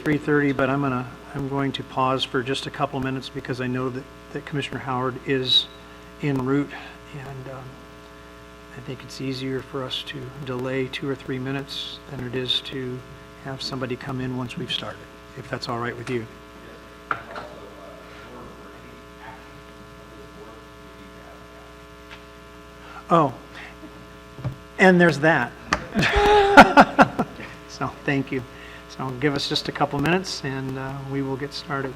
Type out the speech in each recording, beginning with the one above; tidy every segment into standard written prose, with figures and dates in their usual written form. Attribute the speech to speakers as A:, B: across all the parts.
A: 3:30, but I'm going to pause for just a couple minutes because I know that Commissioner Howard is en route, and I think it's easier for us to delay 2 or 3 minutes than it is to have somebody come in once we've started, if that's all right with you. Oh, and there's that. So thank you. So give us just a couple minutes and we will get started.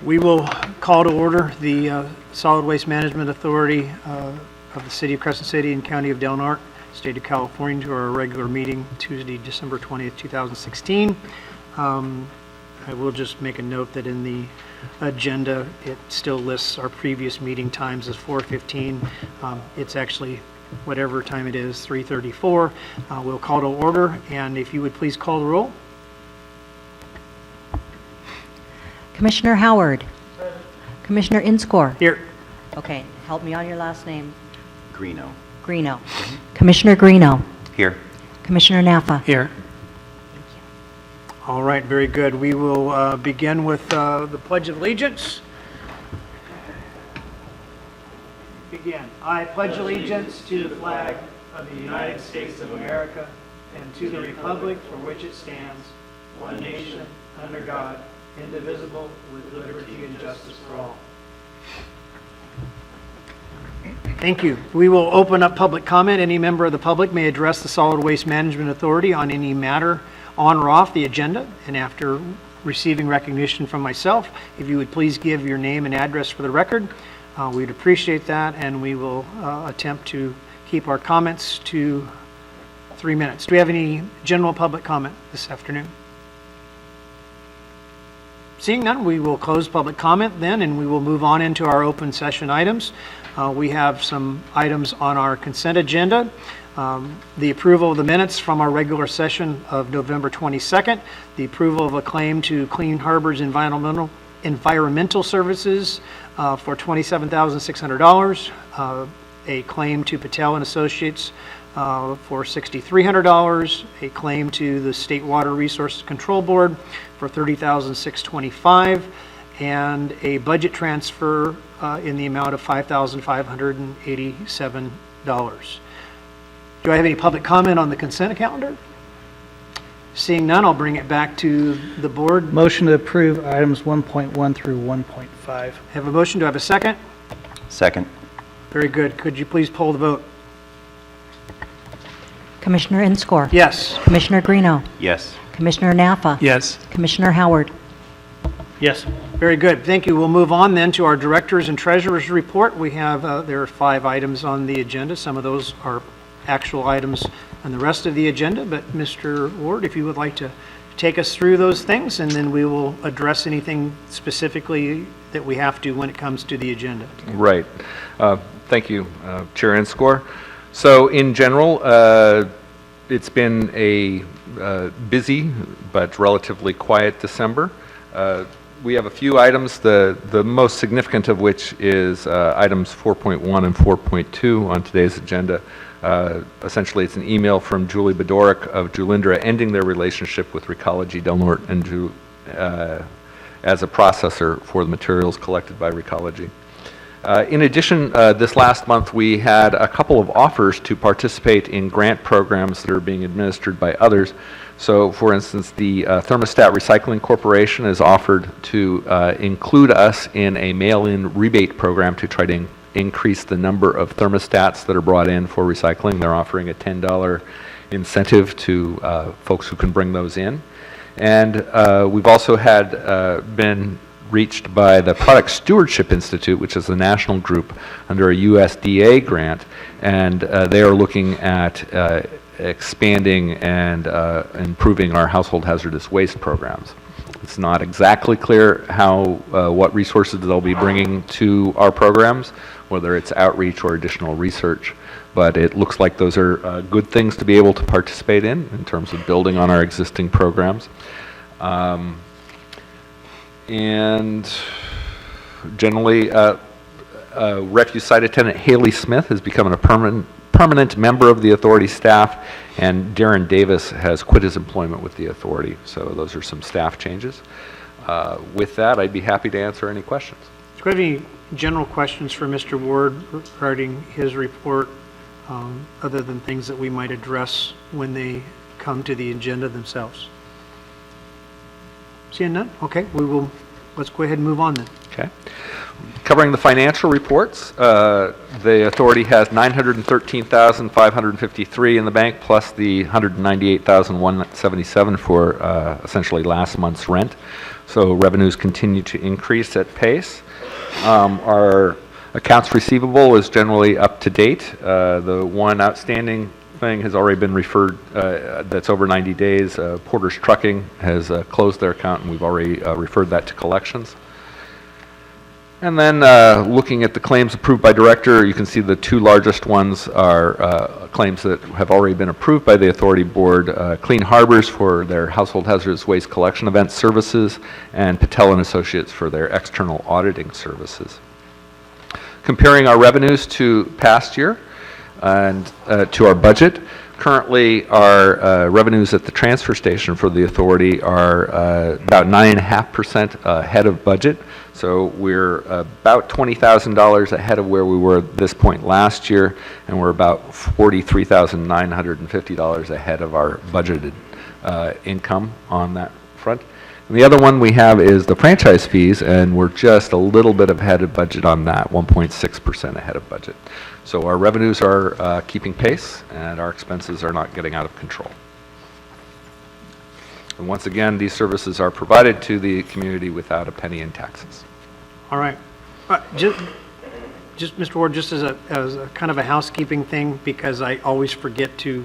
A: We will call to order the Solid Waste Management Authority of the City of Crescent City and County of Del Norte, State of California, to our regular meeting Tuesday, December 20th, 2016. I will just make a note that in the agenda, it still lists our previous meeting times as 4:15. It's actually whatever time it is, 3:34. We'll call to order, and if you would please call the roll.
B: Commissioner Howard. Commissioner Inscore.
A: Here.
B: Okay, help me on your last name.
C: Greeno.
B: Greeno. Commissioner Greeno.
C: Here.
B: Commissioner Naffa.
A: Here. All right, very good. We will begin with the Pledge of Allegiance. Begin. I pledge allegiance to the flag of the United States of America and to the republic for which it stands, one nation, under God, indivisible, with liberty and justice for all. Thank you. We will open up public comment. Any member of the public may address the Solid Waste Management Authority on any matter on or off the agenda. And after receiving recognition from myself, if you would please give your name and address for the record, we'd appreciate that, and we will attempt to keep our comments to 3 minutes. Do we have any general public comment this afternoon? Seeing none, we will close public comment then, and we will move on into our open session items. We have some items on our consent agenda. The approval of the minutes from our regular session of November 22nd, the approval of a claim to Clean Harbors Environmental Services for $27,600, a claim to Patel and Associates for $6,300, a claim to the State Water Resources Control Board for $30,625, and a budget transfer in the amount of $5,587. Do I have any public comment on the consent calendar? Seeing none, I'll bring it back to the board.
D: Motion to approve items 1.1 through 1.5.
A: Have a motion. Do I have a second?
C: Second.
A: Very good. Could you please poll the vote?
B: Commissioner Inscore.
A: Yes.
B: Commissioner Greeno.
C: Yes.
B: Commissioner Naffa.
D: Yes.
B: Commissioner Howard.
D: Yes.
A: Very good. Thank you. We'll move on then to our directors and treasurers report. We have, there are 5 items on the agenda. Some of those are actual items on the rest of the agenda, but Mr. Ward, if you would like to take us through those things, and then we will address anything specifically that we have to when it comes to the agenda.
E: Right. Thank you, Chair Inscore. So in general, it's been a busy but relatively quiet December. we have a few items, the most significant of which is items 4.1 and 4.2 on today's agenda. Essentially, it's an email from Julie Bedoric of Julindra ending their relationship with Recology Del Norte and as a processor for the materials collected by Recology. In addition, this last month we had a couple of offers to participate in grant programs that are being administered by others. So, for instance, the Thermostat Recycling Corporation has offered to include us in a mail-in rebate program to try to increase the number of thermostats that are brought in for recycling. They're offering a $10 incentive to folks who can bring those in. And we've also had been reached by the Product Stewardship Institute, which is a national group under a USDA grant, and they are looking at expanding and improving our household hazardous waste programs. It's not exactly clear how, what resources they'll be bringing to our programs, whether it's outreach or additional research, but it looks like those are good things to be able to participate in terms of building on our existing programs. And generally, refuse site attendant Haley Smith has become a permanent member of the authority staff, and Darren Davis has quit his employment with the authority. So those are some staff changes. With that, I'd be happy to answer any questions.
A: Do you have any general questions for Mr. Ward regarding his report, other than things that we might address when they come to the agenda themselves? Seeing none? Okay, let's go ahead and move on then.
E: Okay. Covering the financial reports, the authority has $913,553 in the bank, plus the $198,177 for essentially last month's rent. So revenues continue to increase at pace. Our accounts receivable is generally up to date. The one outstanding thing has already been referred, that's over 90 days. Porter's Trucking has closed their account, and we've already referred that to collections. And then looking at the claims approved by director, you can see the two largest ones are claims that have already been approved by the authority board, Clean Harbors for their household hazardous waste collection event services, and Patel and Associates for their external auditing services. Comparing our revenues to past year and to our budget, currently our revenues at the transfer station for the authority are about 9.5% ahead of budget. So we're about $20,000 ahead of where we were at this point last year, and we're about $43,950 ahead of our budgeted income on that front. And the other one we have is the franchise fees, and we're just a little bit ahead of budget on that, 1.6% ahead of budget. So our revenues are keeping pace, and our expenses are not getting out of control. And once again, these services are provided to the community without a penny in taxes.
A: All right. Just Mr. Ward, just as a kind of a housekeeping thing, because I always forget to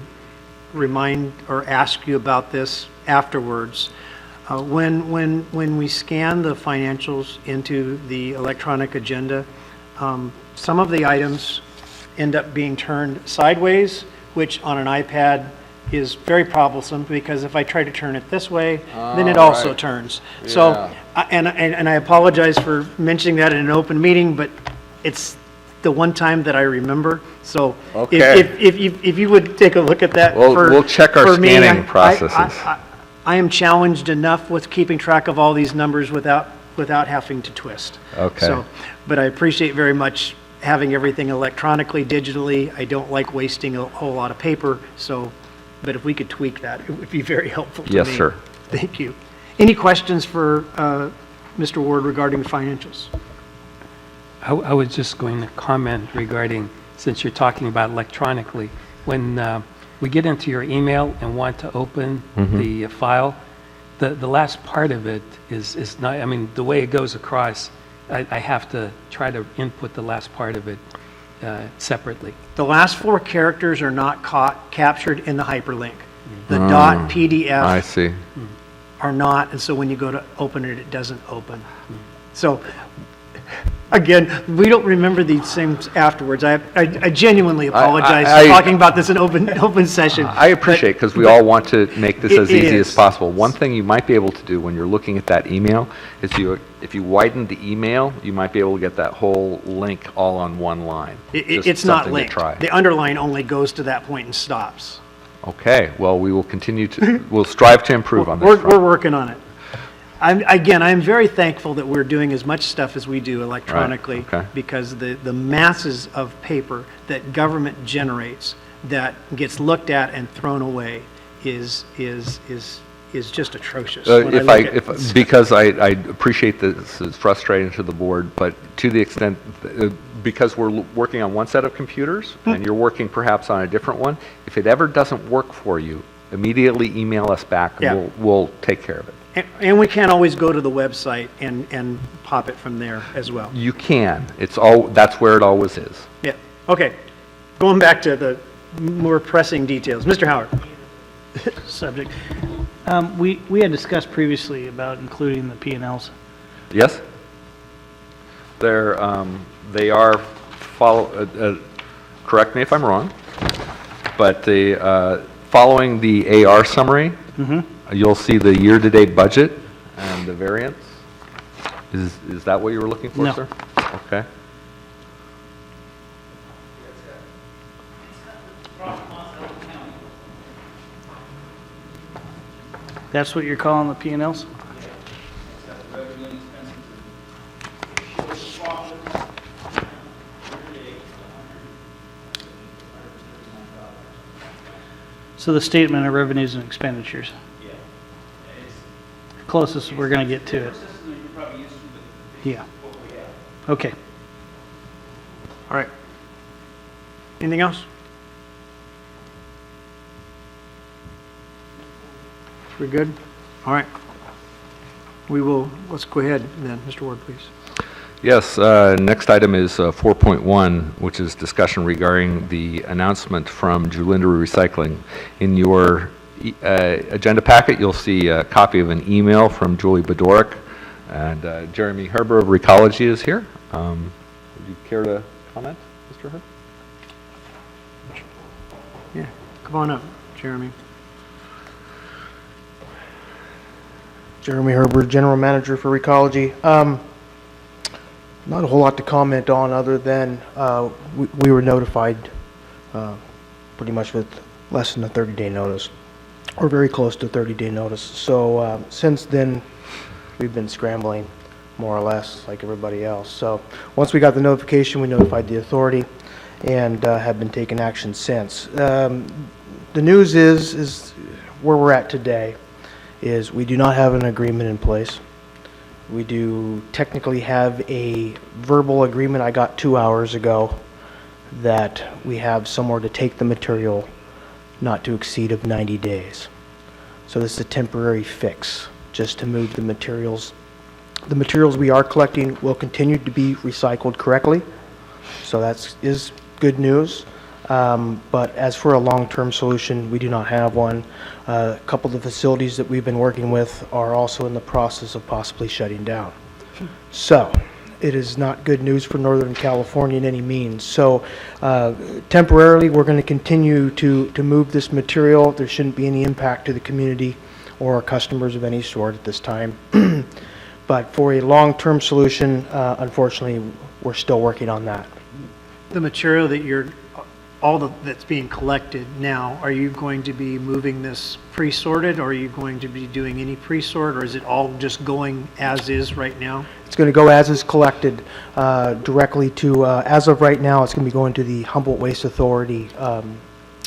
A: remind or ask you about this afterwards. When we scan the financials into the electronic agenda, some of the items end up being turned sideways, which on an iPad is very troublesome, because if I try to turn it this way, then it also turns. Yeah. So, and I apologize for mentioning that in an open meeting, but it's the one time that I remember. So
E: okay.
A: if you would take a look at that.
E: We'll check our scanning processes.
A: I am challenged enough with keeping track of all these numbers without having to twist.
E: Okay.
A: So, but I appreciate very much having everything electronically, digitally. I don't like wasting a whole lot of paper, so, but if we could tweak that, it would be very helpful to me.
E: Yes, sir.
A: Thank you. Any questions for Mr. Ward regarding the financials?
F: I was just going to comment regarding, since you're talking about electronically, when we get into your email and want to open the file, the last part of it is not, I mean, the way it goes across, I have to try to input the last part of it separately.
A: The last four characters are not captured in the hyperlink. The .pdf
E: I see.
A: are not, and so when you go to open it, it doesn't open. So Again, we don't remember these things afterwards. I genuinely apologize
E: I-
A: for talking about this in open session.
E: I appreciate, because we all want to make this as
A: It
E: easy as
A: is.
E: possible. One thing you might be able to do when you're looking at that email is if you widen the email, you might be able to get that whole link all on one line. Just
A: It's not
E: something to
A: linked.
E: try.
A: The underline only goes to that point and stops.
E: Okay, well, we will continue to, we'll strive to improve on this
A: We're
E: front.
A: working on it. I'm very thankful that we're doing as much stuff as we do electronically.
E: okay.
A: Because the masses of paper that government generates that gets looked at and thrown away is just atrocious. when
E: If
A: look at-
E: because I appreciate this is frustrating to the board, but to the extent, because we're working on one set of computers, and you're working perhaps on a different one, if it ever doesn't work for you, immediately email us back,
A: Yeah.
E: and we'll take care of it.
A: And we can't always go to the website and pop it from there as well.
E: You can, that's where it always is.
A: Yeah, okay. Going back to the more pressing details. Mr. Howard?
D: Subject. We had discussed previously about including the P&Ls.
E: Yes? They are correct me if I'm wrong, but following the AR summary, you'll see the year-to-date budget and the variance. Is that what you were looking for,
D: No.
E: sir? Okay.
D: That's what you're calling the P&Ls? So the statement of revenues and expenditures? Closest we're going to get to it. Yeah. Okay.
A: All right. Anything else? We're good? All right. Let's go ahead then, Mr. Ward, please.
E: Yes, next item is 4.1, which is discussion regarding the announcement from Julinda Recycling. In your agenda packet, you'll see a copy of an email from Julie Bedorick, and Jeremy Herber of Recology is here. Would you care to comment, Mr. Herber?
A: Yeah, come on up, Jeremy.
G: Jeremy Herbert, General Manager for Recology. Not a whole lot to comment on other than we were notified pretty much with less than a 30-day notice, or very close to 30-day notice. So since then, we've been scrambling, more or less, like everybody else. So once we got the notification, we notified the authority and have been taking action since. The news is where we're at today is we do not have an agreement in place. We do technically have a verbal agreement I got 2 hours ago that we have somewhere to take the material not to exceed of 90 days. So this is a temporary fix, just to move the materials. The materials we are collecting will continue to be recycled correctly, so that is good news. But as for a long-term solution, we do not have one. A couple of the facilities that we've been working with are also in the process of possibly shutting down. So it is not good news for Northern California in any means. So temporarily, we're going to continue to move this material. There shouldn't be any impact to the community or our customers of any sort at this time. But for a long-term solution, unfortunately, we're still working on that.
A: The material that's being collected now, are you going to be moving this pre-sorted, or are you going to be doing any pre-sort, or is it all just going as is right now?
G: It's going to go as is collected directly to, as of right now, it's going to be going to the Humboldt Waste Authority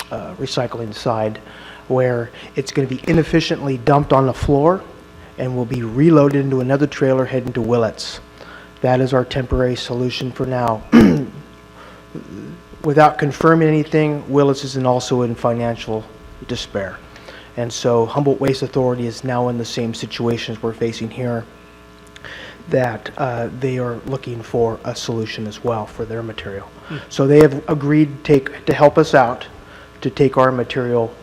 G: recycling side, where it's going to be inefficiently dumped on the floor and will be reloaded into another trailer heading to Willits. That is our temporary solution for now. Without confirming anything, Willits is also in financial despair. And so Humboldt Waste Authority is now in the same situation as we're facing here, that they are looking for a solution as well for their material. So they have agreed to help us out to take our material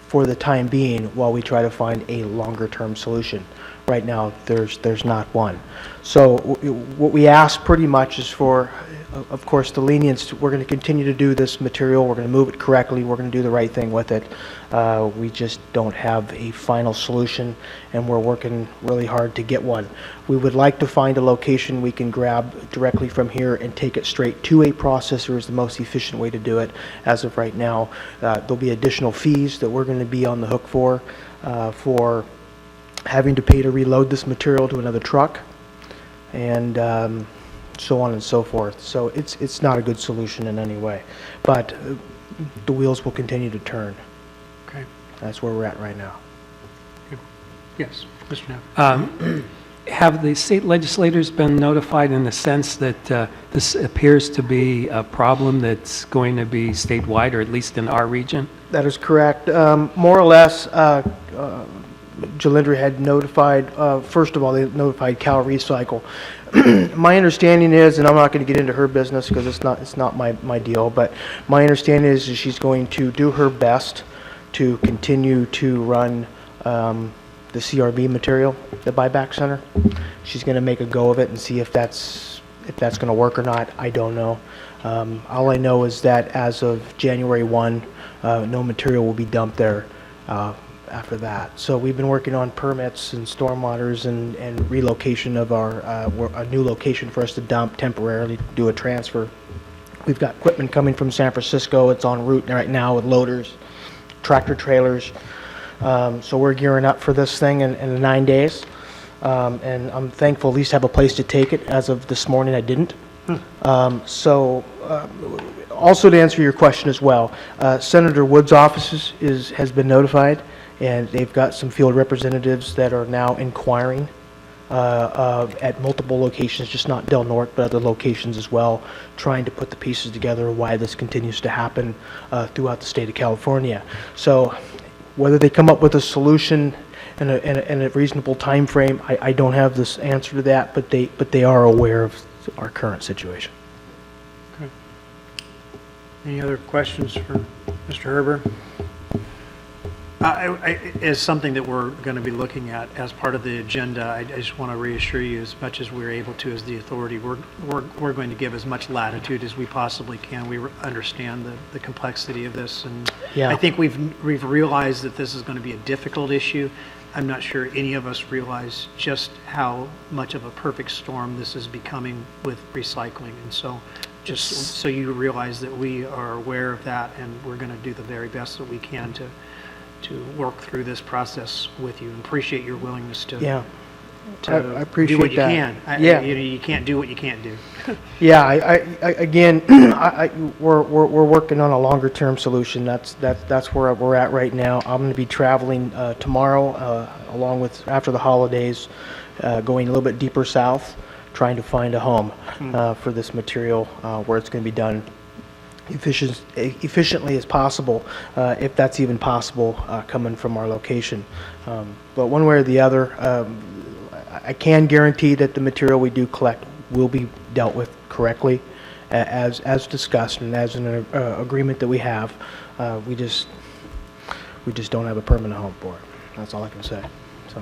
G: for the time being while we try to find a longer-term solution. right now, there's not one. So what we ask pretty much is for, of course, the lenience. We're going to continue to do this material. We're going to move it correctly. We're going to do the right thing with it. We just don't have a final solution, and we're working really hard to get one. We would like to find a location we can grab directly from here and take it straight to a processor is the most efficient way to do it. As of right now, there'll be additional fees that we're going to be on the hook for having to pay to reload this material to another truck, and so on and so forth. So it's not a good solution in any way, but the wheels will continue to turn.
A: Okay.
G: That's where we're at right now.
A: Yes, Mr. Neff.
F: Have the state legislators been notified in the sense that this appears to be a problem that's going to be statewide, or at least in our region?
G: That is correct. More or less, Jalindra had notified, first of all, they notified Cal Recycle. My understanding is, and I'm not going to get into her business because it's not my deal, but my understanding is that she's going to do her best to continue to run the CRB material, the buyback center. She's going to make a go of it and see if that's going to work or not. I don't know. All I know is that as of January 1, no material will be dumped there after that. So we've been working on permits and stormwaters and relocation of a new location for us to dump temporarily, do a transfer. We've got equipment coming from San Francisco. It's en route right now with loaders, tractor trailers. So we're gearing up for this thing in 9 days. And I'm thankful at least have a place to take it. As of this morning, I didn't. Also to answer your question as well, Senator Wood's office has been notified, and they've got some field representatives that are now inquiring at multiple locations, just not Del Norte, but other locations as well, trying to put the pieces together of why this continues to happen throughout the state of California. So whether they come up with a solution in a reasonable time frame, I don't have this answer to that, but they are aware of our current situation.
A: Any other questions for Mr. Herber? As something that we're going to be looking at as part of the agenda, I just want to reassure you, as much as we're able to as the authority, we're going to give as much latitude as we possibly can. We understand the complexity of this, and
G: Yeah.
A: I think we've realized that this is going to be a difficult issue. I'm not sure any of us realize just how much of a perfect storm this is becoming with recycling, and so just so you realize that we are aware of that, and we're going to do the very best that we can to work through this process with you, and appreciate your willingness to
G: Yeah.
A: to
G: I appreciate
A: do what you
G: that.
A: can.
G: Yeah.
A: You can't do what you can't do.
G: Yeah, again, we're working on a longer term solution. That's where we're at right now. I'm going to be traveling tomorrow, along with after the holidays, going a little bit deeper south, trying to find a home for this material where it's going to be done efficiently as possible, if that's even possible, coming from our location. But one way or the other, I can guarantee that the material we do collect will be dealt with correctly, as discussed and as an agreement that we have. We just don't have a permanent home for it. That's all I can say. So,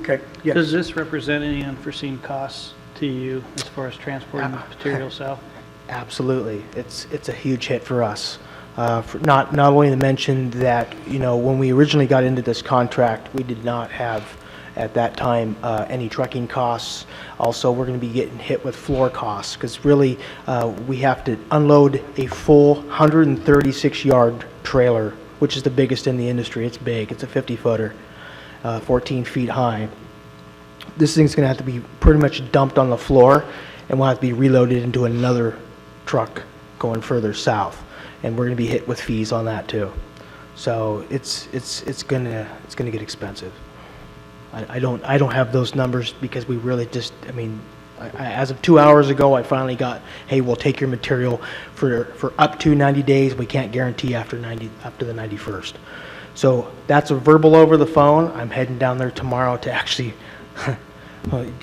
A: Okay. Yes.
D: Does this represent any unforeseen costs to you as far as transporting the material south?
G: absolutely, it's a huge hit for us. Not only to mention that, when we originally got into this contract, we did not have at that time any trucking costs. Also, we're going to be getting hit with floor costs, because really we have to unload a full 136-yard trailer, which is the biggest in the industry. It's big. It's a 50-footer, 14 feet high. This thing's going to have to be pretty much dumped on the floor, and we'll have to be reloaded into another truck going further south, and we're going to be hit with fees on that too. So it's going to get expensive. I don't have those numbers, because we really just, as of 2 hours ago, I finally got, hey, we'll take your material for up to 90 days. We can't guarantee after the 91st. So that's a verbal over the phone. I'm heading down there tomorrow to actually,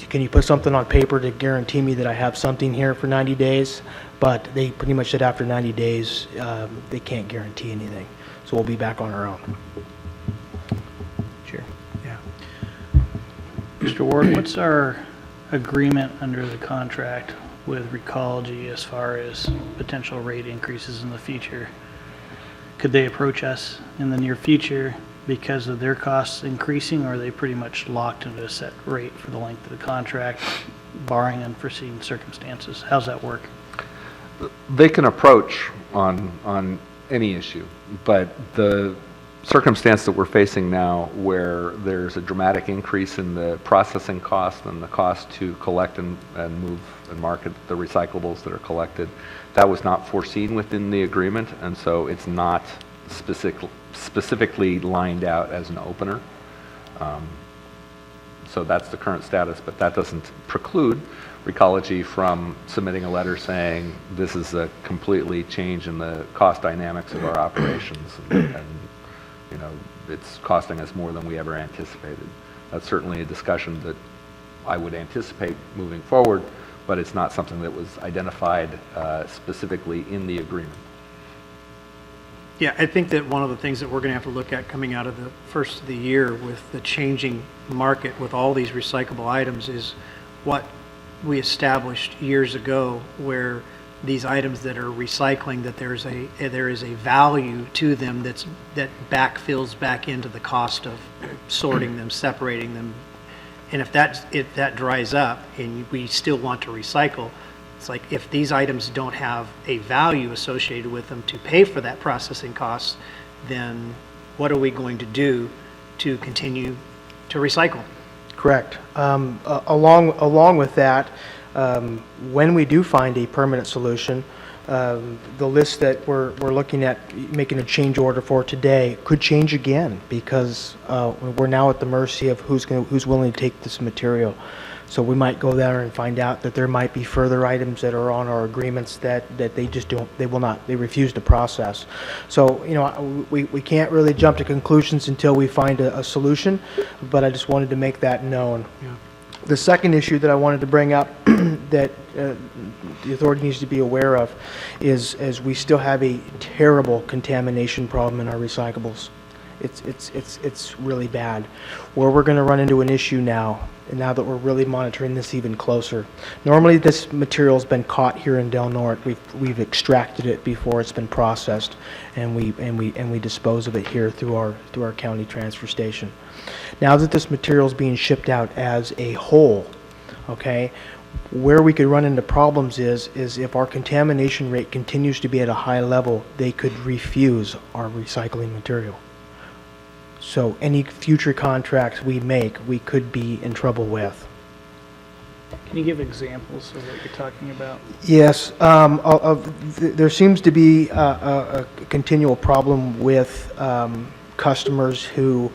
G: can you put something on paper to guarantee me that I have something here for 90 days? But they pretty much said after 90 days, they can't guarantee anything. So we'll be back on our own.
A: Sure. Yeah.
D: Mr. Ward, what's our agreement under the contract with Recology as far as potential rate increases in the future? Could they approach us in the near future because of their costs increasing, or are they pretty much locked into a set rate for the length of the contract, barring unforeseen circumstances? How's that work?
E: They can approach on any issue, but the circumstance that we're facing now, where there's a dramatic increase in the processing cost and the cost to collect and move and market the recyclables that are collected, that was not foreseen within the agreement, and so it's not specifically lined out as an opener. So that's the current status, but that doesn't preclude Recology from submitting a letter saying this is a completely change in the cost dynamics of our operations, and you know, it's costing us more than we ever anticipated. That's certainly a discussion that I would anticipate moving forward, but it's not something that was identified specifically in the agreement.
A: Yeah, I think that one of the things that we're going to have to look at coming out of the first of the year with the changing market with all these recyclable items is what we established years ago, where these items that are recycling, that there is a value to them that backfills back into the cost of sorting them, separating them. And if that dries up and we still want to recycle, it's like if these items don't have a value associated with them to pay for that processing cost, then what are we going to do to continue to recycle?
G: Correct. Along with that, when we do find a permanent solution, the list that we're looking at making a change order for today could change again, because we're now at the mercy of who's willing to take this material. So we might go there and find out that there might be further items that are on our agreements that they refuse to process. So, you know, we can't really jump to conclusions until we find a solution, but I just wanted to make that known.
A: Yeah.
G: The second issue that I wanted to bring up that the authority needs to be aware of is we still have a terrible contamination problem in our recyclables. It's really bad. Where we're going to run into an issue now, and now that we're really monitoring this even closer. Normally this material's been caught here in Del Norte. We've extracted it before it's been processed, and we dispose of it here through our county transfer station. Now that this material is being shipped out as a whole, okay, where we could run into problems is if our contamination rate continues to be at a high level, they could refuse our recycling material. So any future contracts we make, we could be in trouble with.
D: Can you give examples of what you're talking about?
G: Yes, there seems to be a continual problem with customers who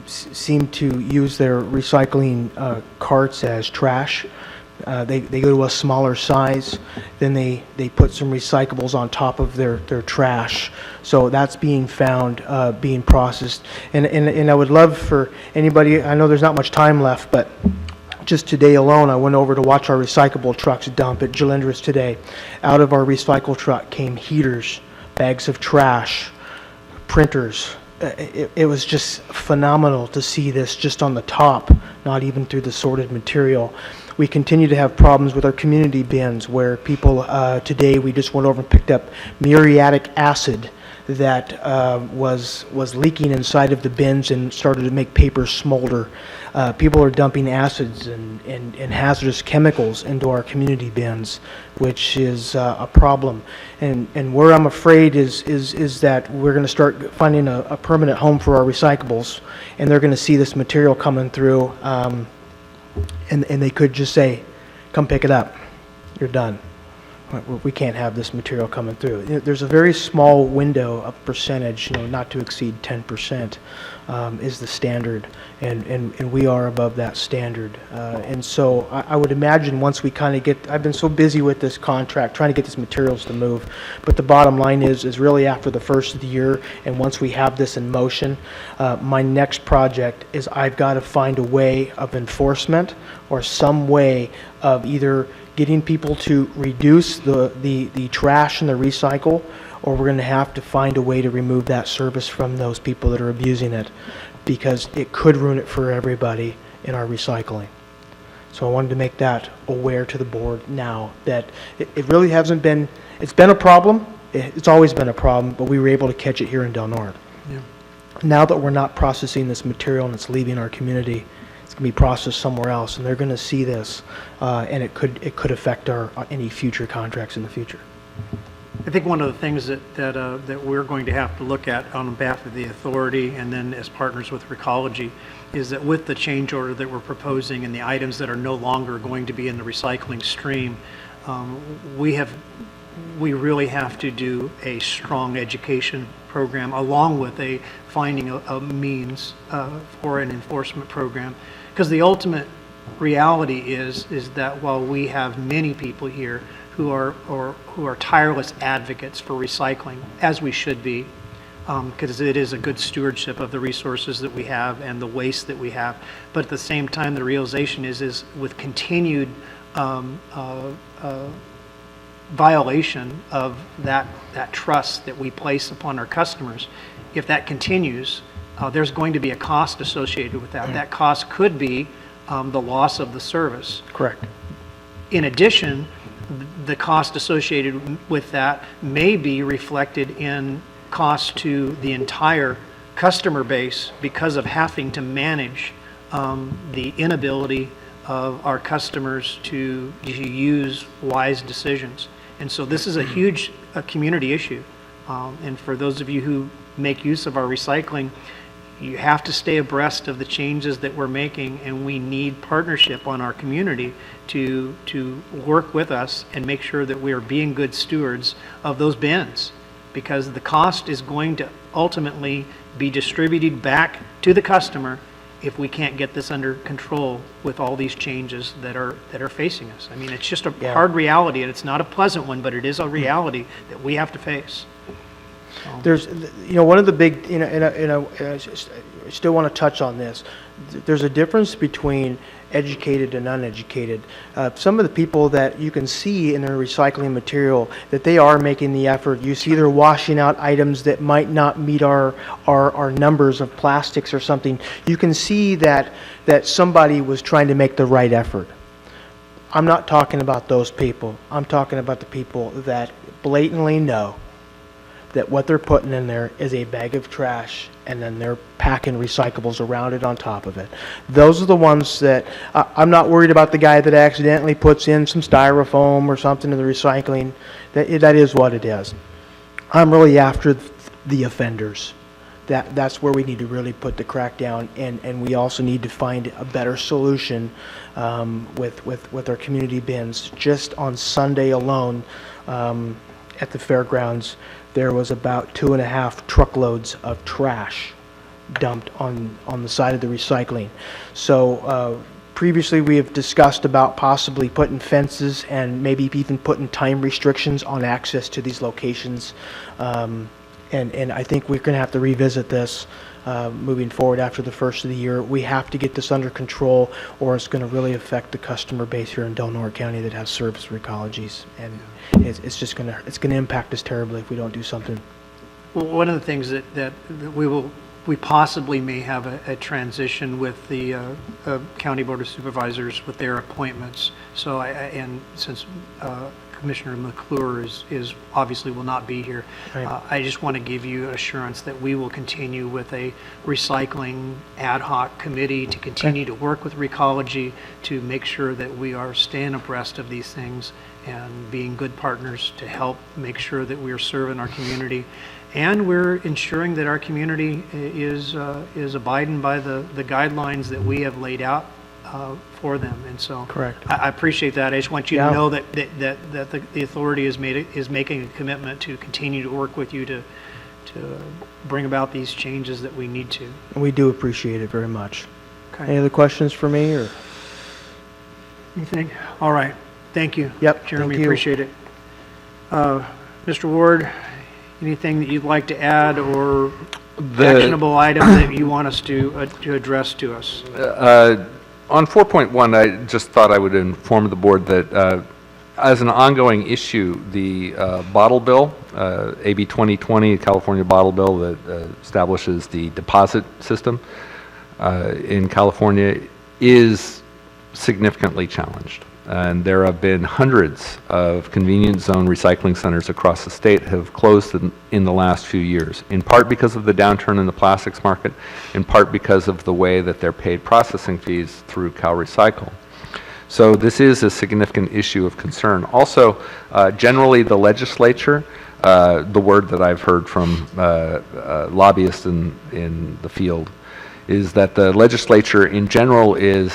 G: seem to use their recycling carts as trash. They go to a smaller size, then they put some recyclables on top of their trash. So that's being found, being processed. And I would love for anybody, I know there's not much time left, but just today alone, I went over to watch our recyclable trucks dump at Jalindras today. Out of our recycle truck came heaters, bags of trash, printers. It was just phenomenal to see this just on the top, not even through the sorted material. We continue to have problems with our community bins where people, today we just went over and picked up muriatic acid that was leaking inside of the bins and started to make paper smolder. People are dumping acids and hazardous chemicals into our community bins, which is a problem. And where I'm afraid is that we're going to start finding a permanent home for our recyclables, and they're going to see this material coming through, and they could just say, come pick it up, you're done. We can't have this material coming through. There's a very small window of percentage, not to exceed 10% is the standard, and we are above that standard. And so I would imagine once we kind of get, I've been so busy with this contract, trying to get these materials to move, but the bottom line is really after the first of the year, and once we have this in motion, my next project is I've got to find a way of enforcement or some way of either getting people to reduce the trash and the recycle, or we're going to have to find a way to remove that service from those people that are abusing it, because it could ruin it for everybody in our recycling. So I wanted to make that aware to the board now, that it really hasn't been, it's been a problem, it's always been a problem, but we were able to catch it here in Del Norte.
A: Yeah.
G: Now that we're not processing this material and it's leaving our community, it's going to be processed somewhere else, and they're going to see this, and it could affect our any future contracts in the future.
A: I think one of the things that we're going to have to look at on behalf of the authority and then as partners with Recology is that with the change order that we're proposing and the items that are no longer going to be in the recycling stream, we really have to do a strong education program along with finding a means for an enforcement program. Because the ultimate reality is that while we have many people here who are tireless advocates for recycling, as we should be, because it is a good stewardship of the resources that we have and the waste that we have. But at the same time, the realization is with continued violation of that trust that we place upon our customers, if that continues, there's going to be a cost associated with that. That cost could be the loss of the service.
G: Correct.
A: In addition, the cost associated with that may be reflected in cost to the entire customer base because of having to manage the inability of our customers to use wise decisions. And so this is a huge community issue. And for those of you who make use of our recycling, you have to stay abreast of the changes that we're making, and we need partnership on our community to work with us and make sure that we are being good stewards of those bins, because the cost is going to ultimately be distributed back to the customer if we can't get this under control with all these changes that are facing us. I mean, it's just a hard reality, and it's not a pleasant one, but it is a reality that we have to face.
G: There's, one of the big, I still want to touch on this. There's a difference between educated and uneducated. Some of the people that you can see in their recycling material, that they are making the effort. You see they're washing out items that might not meet our numbers of plastics or something. You can see that somebody was trying to make the right effort. I'm not talking about those people. I'm talking about the people that blatantly know that what they're putting in there is a bag of trash, and then they're packing recyclables around it on top of it. Those are the ones that, I'm not worried about the guy that accidentally puts in some styrofoam or something in the recycling. That is what it is. I'm really after the offenders. That's where we need to really put the crack down, and we also need to find a better solution with our community bins. Just on Sunday alone, at the fairgrounds, there was about 2.5 truckloads of trash dumped on the side of the recycling. So previously we have discussed about possibly putting fences and maybe even putting time restrictions on access to these locations. And I think we're going to have to revisit this moving forward after the first of the year. We have to get this under control, or it's going to really affect the customer base here in Del Norte County that has service Recologies, and it's just going to impact us terribly if we don't do something.
A: Well, one of the things that we possibly may have a transition with the County Board of Supervisors with their appointments. So and since Commissioner McClure is obviously will not be here,
G: Right.
A: I just want to give you assurance that we will continue with a recycling ad hoc committee to continue to work with Recology to make sure that we are staying abreast of these things and being good partners to help make sure that we are serving our community. And we're ensuring that our community is abiding by the guidelines that we have laid out for them. And so
G: Correct.
A: I appreciate that. I just want you
G: Yeah.
A: to know that the authority is making a commitment to continue to work with you to bring about these changes that we need to.
G: And we do appreciate it very much.
A: Okay.
G: Any other questions for me, or?
A: Anything? All right. Thank you.
G: Yep,
A: Jeremy,
G: thank you.
A: appreciate it. Mr. Ward, anything that you'd like to add or actionable item that you want us to address to us?
E: On 4.1, I just thought I would inform the board that as an ongoing issue, the bottle bill, AB 2020, California bottle bill that establishes the deposit system in California, is significantly challenged. And there have been hundreds of convenience zone recycling centers across the state have closed in the last few years, in part because of the downturn in the plastics market, in part because of the way that they're paid processing fees through CalRecycle. So this is a significant issue of concern. Also, generally the legislature, the word that I've heard from lobbyists in the field, is that the legislature in general is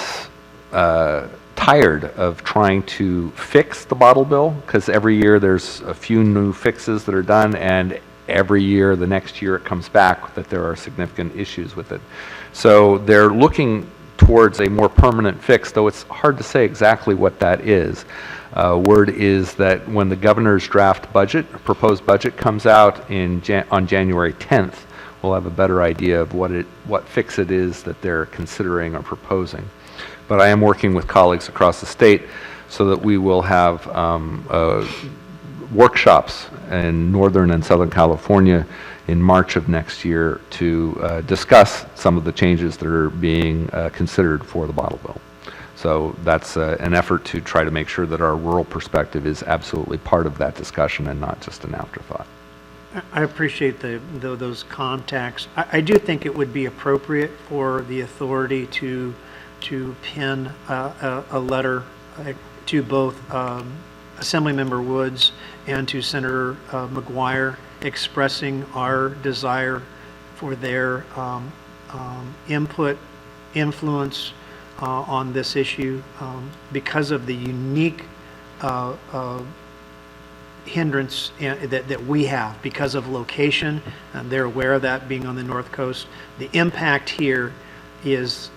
E: tired of trying to fix the bottle bill, because every year there's a few new fixes that are done, and every year, the next year it comes back that there are significant issues with it. So they're looking towards a more permanent fix, though it's hard to say exactly what that is. Word is that when the governor's draft budget, proposed budget, comes out on January 10th, we'll have a better idea of what fix it is that they're considering or proposing. But I am working with colleagues across the state so that we will have workshops in Northern and Southern California in March of next year to discuss some of the changes that are being considered for the bottle bill. So that's an effort to try to make sure that our rural perspective is absolutely part of that discussion and not just an afterthought.
A: I appreciate those contacts. I do think it would be appropriate for the authority to pen a letter to both Assemblymember Woods and to Senator McGuire, expressing our desire for their input, influence on this issue because of the unique hindrance that we have because of location, and they're aware of that being on the North Coast. The impact here is,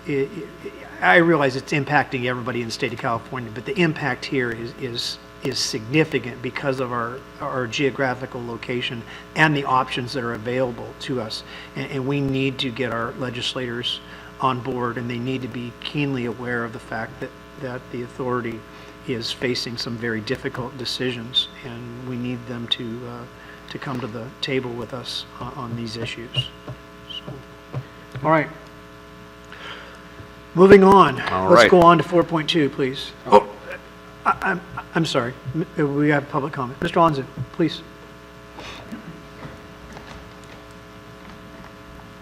A: I realize it's impacting everybody in the state of California, but the impact here is significant because of our geographical location and the options that are available to us. And we need to get our legislators on board, and they need to be keenly aware of the fact that the authority is facing some very difficult decisions, and we need them to come to the table with us on these issues. So, all right. Moving on.
E: All
A: Let's
E: right.
A: go on to 4.2, please. Oh, I'm sorry. We have public comment. Mr. Onzen, please.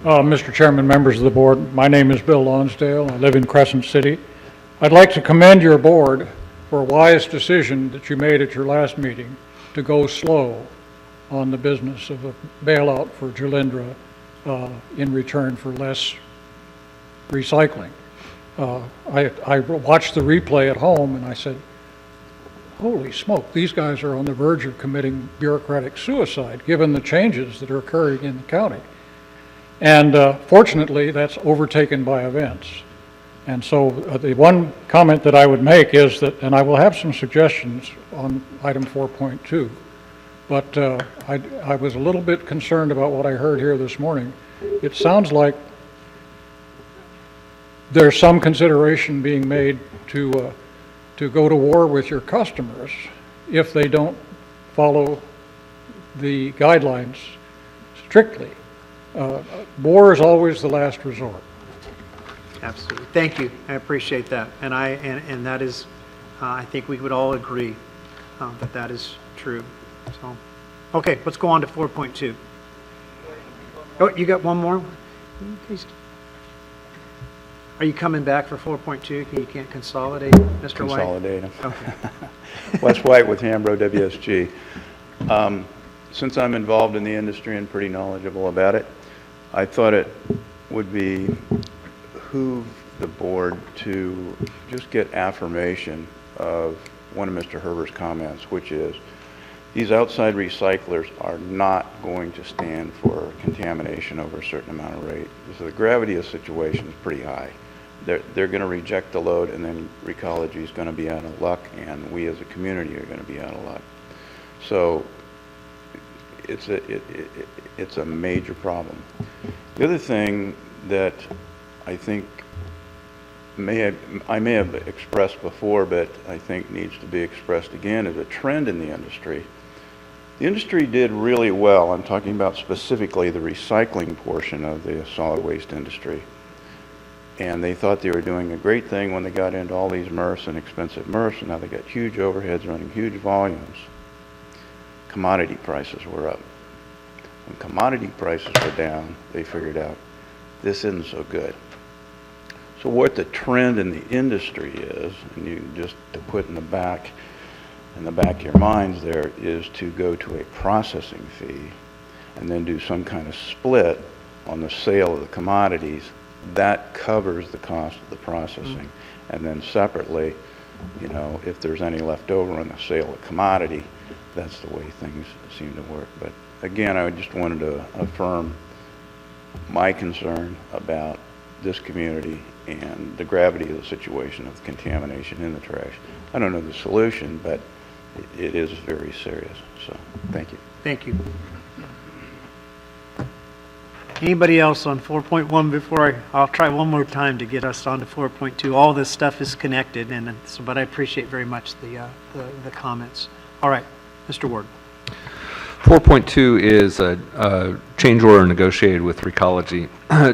H: Mr. Chairman, members of the board, my name is Bill Lonsdale. I live in Crescent City. I'd like to commend your board for a wise decision that you made at your last meeting to go slow on the business of a bailout for Julindra in return for less recycling. I watched the replay at home and I said, holy smoke, these guys are on the verge of committing bureaucratic suicide given the changes that are occurring in the county. And fortunately, that's overtaken by events. And so the one comment that I would make is that, and I will have some suggestions on item 4.2, but I was a little bit concerned about what I heard here this morning. It sounds like there's some consideration being made to go to war with your customers if they don't follow the guidelines strictly. War is always the last resort.
A: Absolutely. Thank you. I appreciate that. And and that is, I think we would all agree that is true. So, okay, let's go on to 4.2. Oh, you got one more? Are you coming back for 4.2? You can't consolidate, Mr. White?
I: Consolidate them.
A: Okay.
I: Wes White with Hambro WSG. Since I'm involved in the industry and pretty knowledgeable about it, I thought it would behoove the board to just get affirmation of one of Mr. Herbert's comments, which is these outside recyclers are not going to stand for contamination over a certain amount of rate. So the gravity of the situation is pretty high. They're going to reject the load, and then Recology is going to be out of luck, and we as a community are going to be out of luck. So it's a major problem. The other thing that I think I may have expressed before, but I think needs to be expressed again, is a trend in the industry. The industry did really well. I'm talking about specifically the recycling portion of the solid waste industry. And they thought they were doing a great thing when they got into all these MRFs and expensive MRFs, and now they got huge overheads running huge volumes. Commodity prices were up. When commodity prices were down, they figured out this isn't so good. So what the trend in the industry is, and you just to put in the back of your minds there, is to go to a processing fee and then do some kind of split on the sale of the commodities. That covers the cost of the processing. And then separately, you know, if there's any left over on the sale of commodity, that's the way things seem to work. But again, I just wanted to affirm my concern about this community and the gravity of the situation of contamination in the trash. I don't know the solution, but it is very serious. So, thank you.
A: Thank you. Anybody else on 4.1 before I'll try one more time to get us on to 4.2. All this stuff is connected, and so, but I appreciate very much the comments. All right, Mr. Ward.
E: 4.2 is a change order negotiated with Recology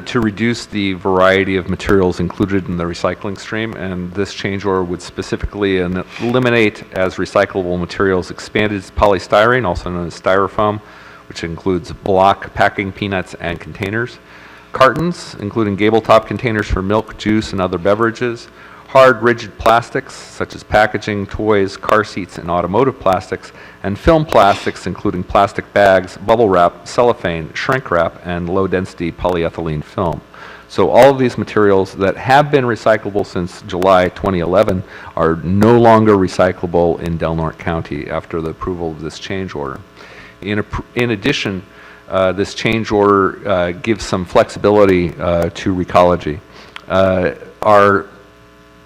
E: to reduce the variety of materials included in the recycling stream, and this change order would specifically eliminate as recyclable materials expanded polystyrene, also known as styrofoam, which includes block, packing, peanuts, and containers, cartons, including gable-top containers for milk, juice, and other beverages, hard, rigid plastics, such as packaging, toys, car seats, and automotive plastics, and film plastics, including plastic bags, bubble wrap, cellophane, shrink wrap, and low-density polyethylene film. So all of these materials that have been recyclable since July 2011 are no longer recyclable in Del Norte County after the approval of this change order. In addition, this change order gives some flexibility to Recology. Our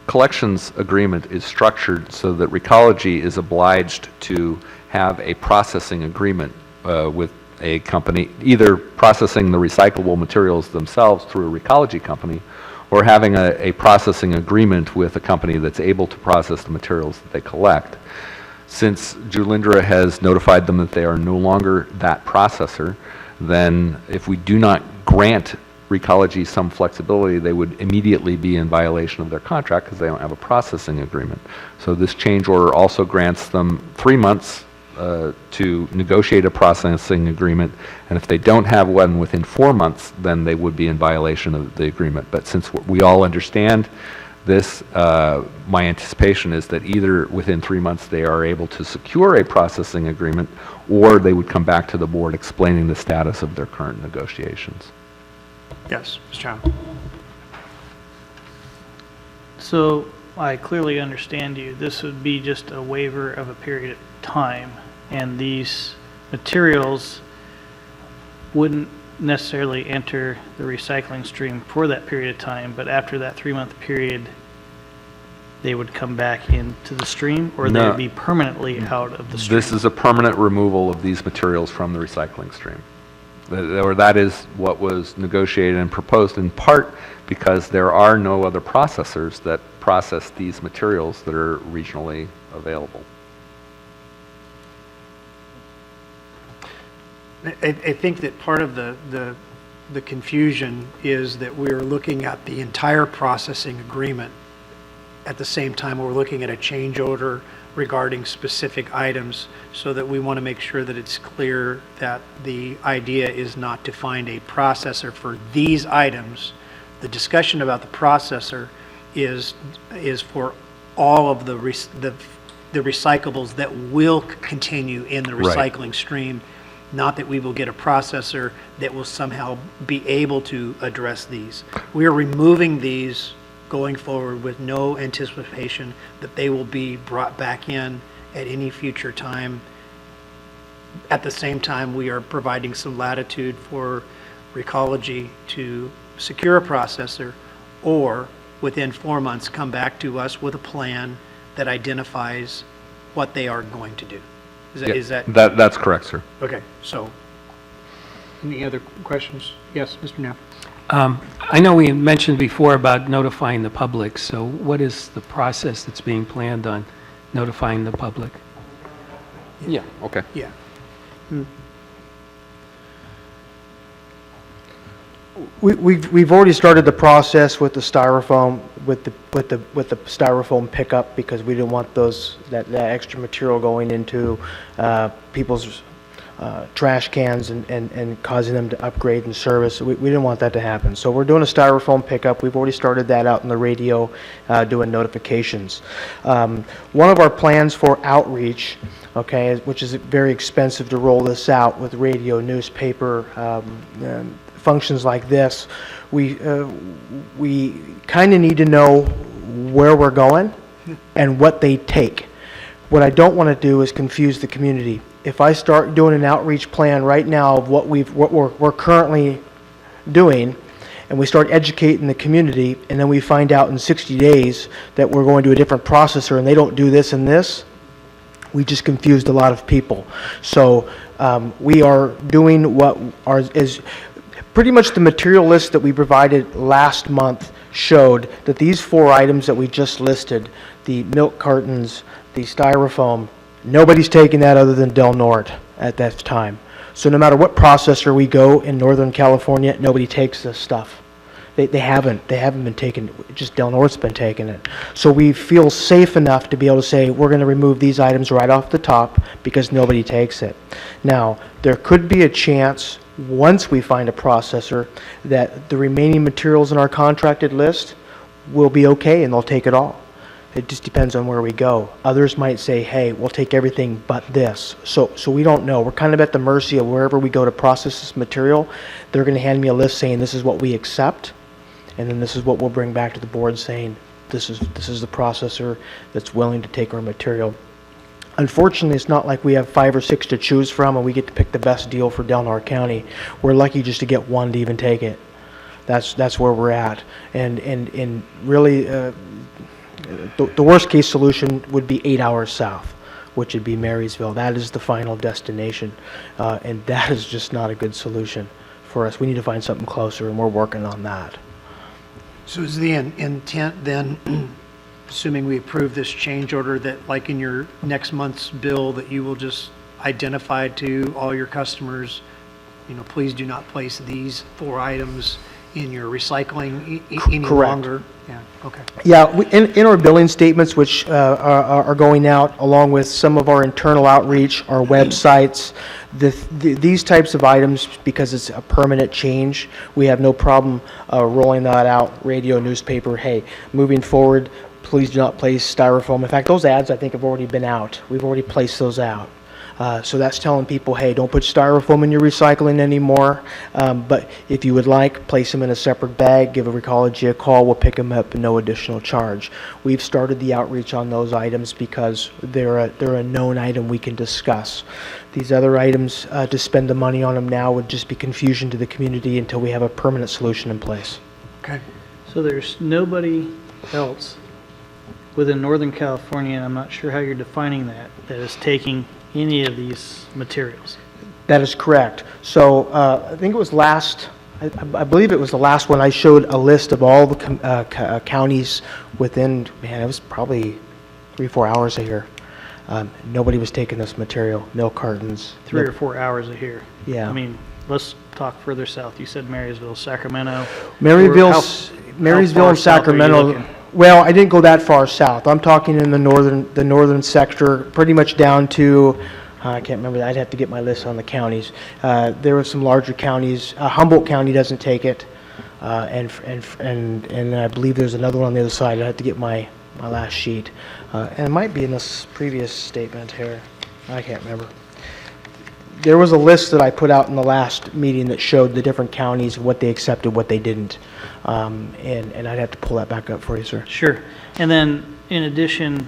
E: collections agreement is structured so that Recology is obliged to have a processing agreement with a company, either processing the recyclable materials themselves through a Recology company, or having a processing agreement with a company that's able to process the materials that they collect. Since Julindra has notified them that they are no longer that processor, then if we do not grant Recology some flexibility, they would immediately be in violation of their contract because they don't have a processing agreement. So this change order also grants them 3 months to negotiate a processing agreement, and if they don't have one within 4 months, then they would be in violation of the agreement. But since we all understand this, my anticipation is that either within 3 months they are able to secure a processing agreement, or they would come back to the board explaining the status of their current negotiations.
A: Yes, Mr. Chairman.
D: So I clearly understand you. This would be just a waiver of a period of time, and these materials wouldn't necessarily enter the recycling stream for that period of time, but after that 3-month period, they would come back into the stream, or they
E: No.
D: would be permanently out of the stream?
E: This is a permanent removal of these materials from the recycling stream. Or that is what was negotiated and proposed, in part because there are no other processors that process these materials that are regionally available.
A: I think that part of the confusion is that we're looking at the entire processing agreement at the same time we're looking at a change order regarding specific items, so that we want to make sure that it's clear that the idea is not to find a processor for these items. The discussion about the processor is for all of the recyclables that will continue in the
E: Right.
A: recycling stream, not that we will get a processor that will somehow be able to address these. We are removing these going forward with no anticipation that they will be brought back in at any future time. At the same time, we are providing some latitude for Recology to secure a processor, or within 4 months, come back to us with a plan that identifies what they are going to do. Is that?
E: That's correct, sir.
A: Okay, so, any other questions? Yes, Mr. Neff?
F: I know we mentioned before about notifying the public, so what is the process that's being planned on notifying the public?
E: Yeah, okay.
A: Yeah.
G: We've already started the process with the styrofoam, with the styrofoam pickup, because we didn't want that extra material going into people's trash cans and causing them to upgrade and service. We didn't want that to happen. So we're doing a styrofoam pickup. We've already started that out in the radio, doing notifications. One of our plans for outreach, okay, which is very expensive to roll this out with radio, newspaper, functions like this, we kind of need to know where we're going and what they take. What I don't want to do is confuse the community. If I start doing an outreach plan right now of what we're currently doing, and we start educating the community, and then we find out in 60 days that we're going to a different processor and they don't do this and this, we just confused a lot of people. So we are doing what is pretty much the material list that we provided last month showed that these 4 items that we just listed, the milk cartons, the styrofoam, nobody's taking that other than Del Norte at that time. So no matter what processor we go in Northern California, nobody takes this stuff. They haven't been taking, just Del Norte's been taking it. So we feel safe enough to be able to say, we're going to remove these items right off the top because nobody takes it. Now, there could be a chance, once we find a processor, that the remaining materials in our contracted list will be okay and they'll take it all. It just depends on where we go. Others might say, hey, we'll take everything but this. So we don't know. We're kind of at the mercy of wherever we go to process this material. They're going to hand me a list saying this is what we accept, and then this is what we'll bring back to the board saying this is the processor that's willing to take our material. Unfortunately, it's not like we have 5 or 6 to choose from and we get to pick the best deal for Del Norte County. We're lucky just to get one to even take it. That's where we're at. And really, the worst case solution would be 8 hours south, which would be Marysville. That is the final destination, and that is just not a good solution for us. We need to find something closer, and we're working on that.
A: So is the intent then, assuming we approve this change order, that like in your next month's bill, that you will just identify to all your customers, please do not place these 4 items in your recycling any
G: Correct.
A: longer? Yeah, okay.
G: Yeah, in our billing statements, which are going out, along with some of our internal outreach, our websites, these types of items, because it's a permanent change, we have no problem rolling that out, radio, newspaper, hey, moving forward, please do not place styrofoam. In fact, those ads, I think, have already been out. We've already placed those out. So that's telling people, hey, don't put styrofoam in your recycling anymore, but if you would like, place them in a separate bag, give Recology a call, we'll pick them up at no additional charge. We've started the outreach on those items because they're a known item we can discuss. These other items, to spend the money on them now would just be confusion to the community until we have a permanent solution in place.
A: Okay.
D: So there's nobody else within Northern California, and I'm not sure how you're defining that is taking any of these materials.
G: That is correct. So I think it was I believe it was the last one, I showed a list of all the counties within, man, it was probably 3-4 hours a year. Nobody was taking this material, milk cartons.
D: 3 or 4 hours a year.
G: Yeah.
D: I mean, let's talk further south. You said Marysville, Sacramento.
G: Marysville
D: How
G: and
D: far south are you
G: Sacramento.
D: looking?
G: Well, I didn't go that far south. I'm talking in the northern sector, pretty much down to, I can't remember, I'd have to get my list on the counties. There were some larger counties. Humboldt County doesn't take it, and I believe there's another one on the other side. I'd have to get my last sheet. And it might be in this previous statement here. I can't remember. There was a list that I put out in the last meeting that showed the different counties, what they accepted, what they didn't. And I'd have to pull that back up for you, sir.
D: Sure. And then, in addition,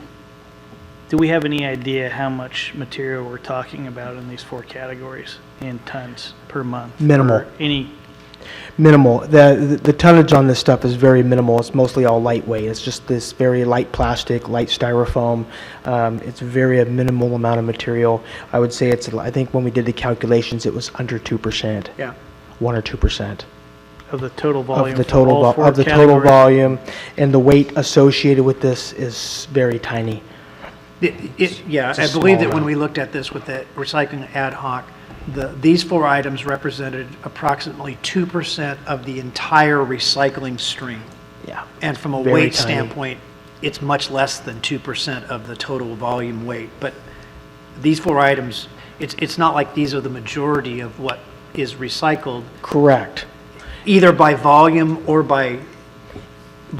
D: do we have any idea how much material we're talking about in these 4 categories in tons per month?
G: Minimal.
D: Or any,
G: Minimal. The tonnage on this stuff is very minimal. It's mostly all lightweight. It's just this very light plastic, light styrofoam. It's a minimal amount of material. I would say I think when we did the calculations, it was under 2%.
A: Yeah.
G: 1 or 2%.
D: of the total volume?
G: Of the
D: for
G: total,
D: all 4
G: of the total
D: categories?
G: volume, and the weight associated with this is very tiny.
A: Yeah,
G: It's a
A: I believe
G: small
A: that when
G: amount.
A: we looked at this with the recycling ad hoc, these four items represented approximately 2% of the entire recycling stream.
G: Yeah.
A: And from a
G: Very
A: weight
G: tiny.
A: standpoint, it's much less than 2% of the total volume weight. But these four items, it's not like these are the majority of what is recycled,
G: Correct.
A: either by volume or by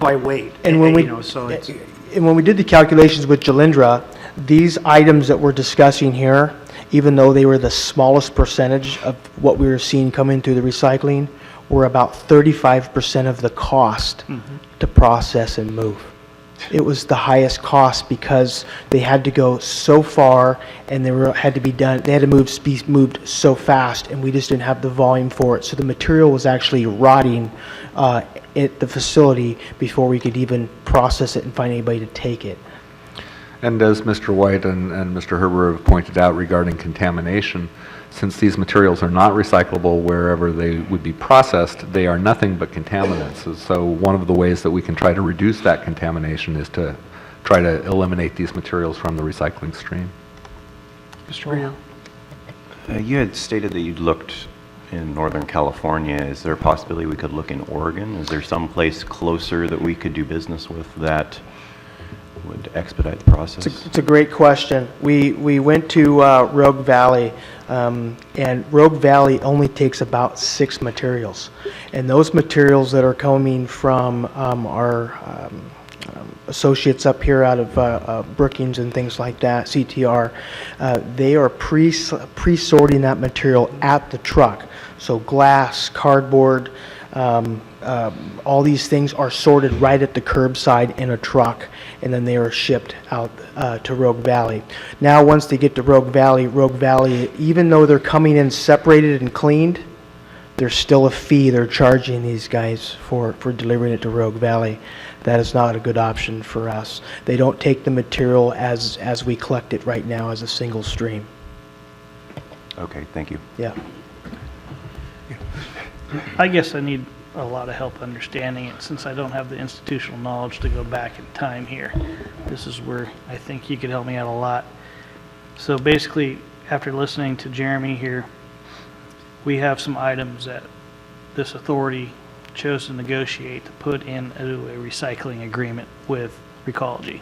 A: weight.
G: And when we,
A: You know, so it's,
G: and when we did the calculations with Jalindra, these items that we're discussing here, even though they were the smallest percentage of what we were seeing coming through the recycling, were about 35% of the cost to process and move. It was the highest cost because they had to go so far and had to be moved so fast, and we just didn't have the volume for it. So the material was actually rotting at the facility before we could even process it and find anybody to take it.
E: And as Mr. White and Mr. Herber have pointed out regarding contamination, since these materials are not recyclable wherever they would be processed, they are nothing but contaminants. And so one of the ways that we can try to reduce that contamination is to try to eliminate these materials from the recycling stream.
A: Mr. Reno?
C: You had stated that you'd looked in Northern California. Is there a possibility we could look in Oregon? Is there some place closer that we could do business with that would expedite the process?
G: It's a great question. We went to Rogue Valley, and Rogue Valley only takes about 6 materials. And those materials that are coming from our associates up here out of Brookings and things like that, CTR, they are pre-sorting that material at the truck. So glass, cardboard, all these things are sorted right at the curbside in a truck, and then they are shipped out to Rogue Valley. Now, once they get to Rogue Valley, even though they're coming in separated and cleaned, there's still a fee they're charging these guys for delivering it to Rogue Valley. That is not a good option for us. They don't take the material as we collect it right now as a single stream.
C: Okay, thank you.
G: Yeah.
D: I guess I need a lot of help understanding it since I don't have the institutional knowledge to go back in time here. This is where I think you could help me out a lot. So basically, after listening to Jeremy here, we have some items that this authority chose to negotiate to put into a recycling agreement with Recology.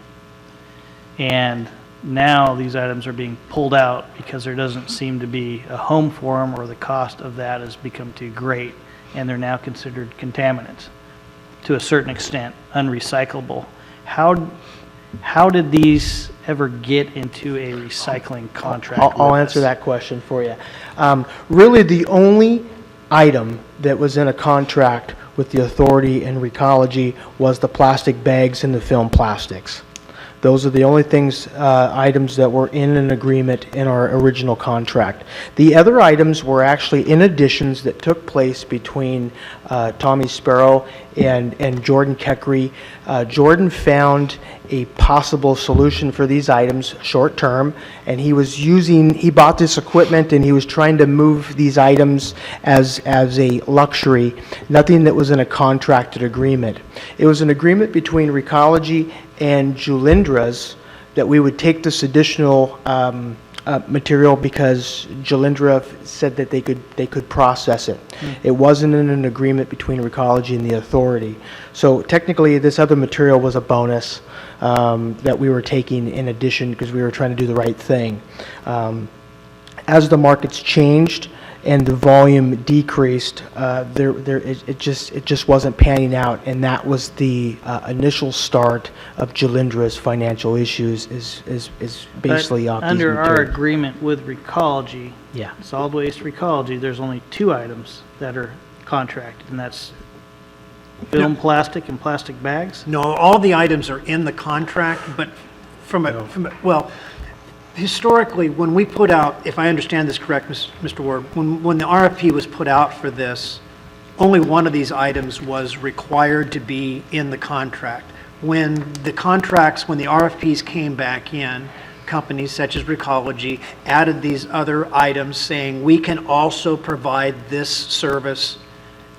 D: And now these items are being pulled out because there doesn't seem to be a home for them, or the cost of that has become too great, and they're now considered contaminants, to a certain extent, unrecyclable. How did these ever get into a recycling contract?
G: I'll
D: with
G: answer
D: us?
G: that question for you. Really, the only item that was in a contract with the authority and Recology was the plastic bags and the film plastics. Those are the only things, items that were in an agreement in our original contract. The other items were actually in additions that took place between Tommy Sparrow and Jordan Keckery. Jordan found a possible solution for these items short term, and he bought this equipment and he was trying to move these items as a luxury, nothing that was in a contracted agreement. It was an agreement between Recology and Jalindra's that we would take this additional material because Jalindra said that they could process it. It wasn't in an agreement between Recology and the authority. So technically, this other material was a bonus that we were taking in addition because we were trying to do the right thing. As the markets changed and the volume decreased, it just wasn't panning out, and that was the initial start of Jalindra's financial issues. Is basically
D: But
G: off these
D: under our
G: materials.
D: agreement with Recology,
G: Yeah.
D: solid waste Recology, there's only 2 items that are contracted, and that's film plastic and plastic bags.
A: No, all the items are in the contract, but well, historically, when we put out, if I understand this correct, Mr. Ward, when the RFP was put out for this, only one of these items was required to be in the contract. When the RFPs came back in, companies such as Recology added these other items saying, we can also provide this service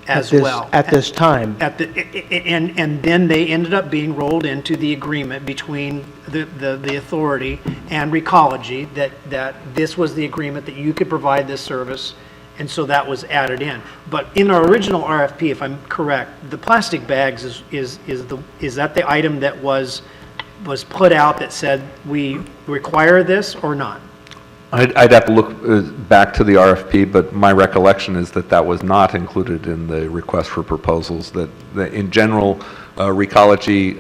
A: as
G: this-
A: well.
G: At this time.
A: And then they ended up being rolled into the agreement between the authority and Recology that this was the agreement that you could provide this service, and so that was added in. But in our original RFP, if I'm correct, the plastic bags is that the item that was put out that said we require this or not?
E: I'd have to look back to the RFP, but my recollection is that that was not included in the request for proposals, that in general, Recology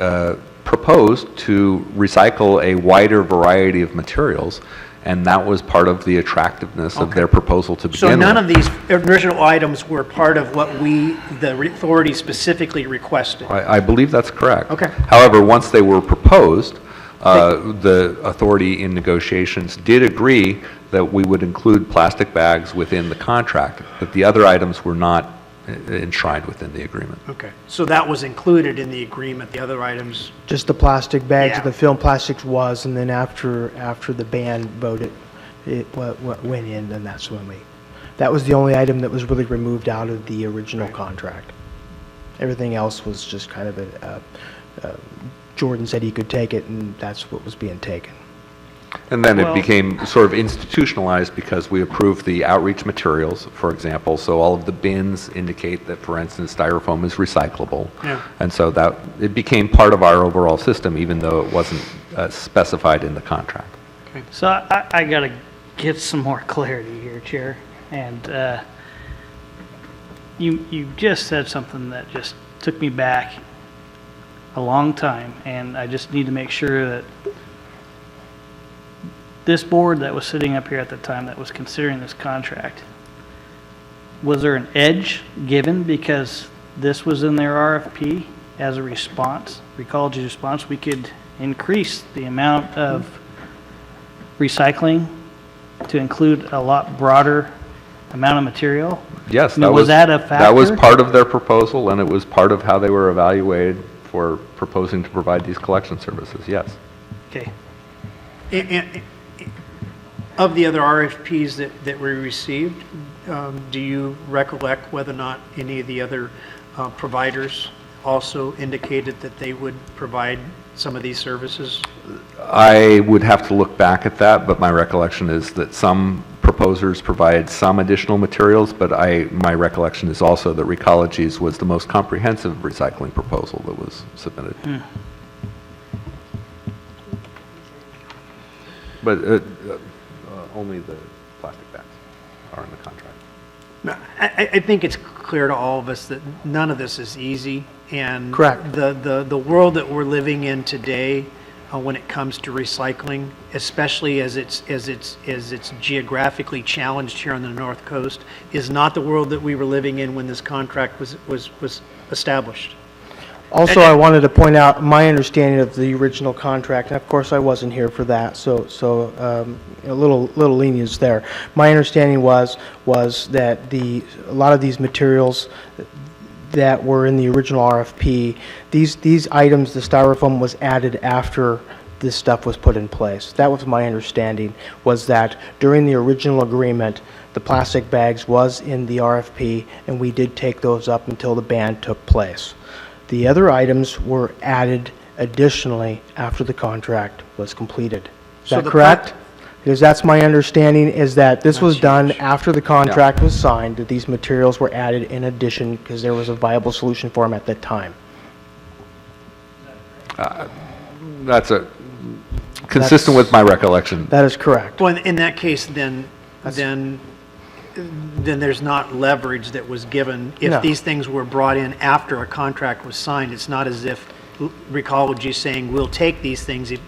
E: proposed to recycle a wider variety of materials, and that was part of the attractiveness of their proposal to begin
A: So
E: with.
A: none of these original items were part of what the authority specifically requested?
E: I believe that's correct.
A: Okay.
E: However, once they were proposed, the authority in negotiations did agree that we would include plastic bags within the contract, but the other items were not enshrined within the agreement.
A: Okay, so that was included in the agreement, the other items?
G: Just the plastic bags,
A: Yeah.
G: the film plastics was, and then after the ban voted, it went in, and that's when that was the only item that was really removed out of the original contract. Everything else was just kind of Jordan said he could take it, and that's what was being taken.
E: And then it
D: Well-
E: became sort of institutionalized because we approved the outreach materials, for example, so all of the bins indicate that, for instance, styrofoam is recyclable.
A: Yeah.
E: And so that, it became part of our overall system, even though it wasn't specified in the contract.
D: So I got to get some more clarity here, Chair. And you just said something that just took me back a long time, and I just need to make sure that this board that was sitting up here at the time that was considering this contract, was there an edge given because this was in their RFP as a response, Recology's response? We could increase the amount of recycling to include a lot broader amount of material?
E: Yes,
D: I mean,
E: that
D: was
E: was.
D: that a
E: That was
D: factor?
E: part of their proposal, and it was part of how they were evaluated for proposing to provide these collection services, yes.
D: Okay.
A: And of the other RFPs that we received, do you recollect whether or not any of the other providers also indicated that they would provide some of these services?
E: I would have to look back at that, but my recollection is that some proposers provided some additional materials, but my recollection is also that Recology's was the most comprehensive recycling proposal that was submitted. But only the plastic bags are in the contract.
A: No, I think it's clear to all of us that none of this is easy, and
G: Correct.
A: the world that we're living in today, when it comes to recycling, especially as it's geographically challenged here on the North Coast, is not the world that we were living in when this contract was established.
G: Also, I wanted to point out my understanding of the original contract, and of course, I wasn't here for that, so a little lenience there. My understanding was that a lot of these materials that were in the original RFP, these items, the styrofoam was added after this stuff was put in place. That was my understanding, was that during the original agreement, the plastic bags was in the RFP, and we did take those up until the ban took place. The other items were added additionally after the contract was completed. Is
A: So
G: that
A: the
G: correct? Because that's my understanding, is that this was
A: That's
G: done
A: huge.
G: after the contract was signed, that these materials were added in addition because there was a viable solution for them at that time.
E: That's consistent with my recollection.
G: That is correct.
A: Well, in that case, then there's not leverage that was given.
G: No.
A: If these things were brought in after a contract was signed, it's not as if Recology is saying, we'll take these things, if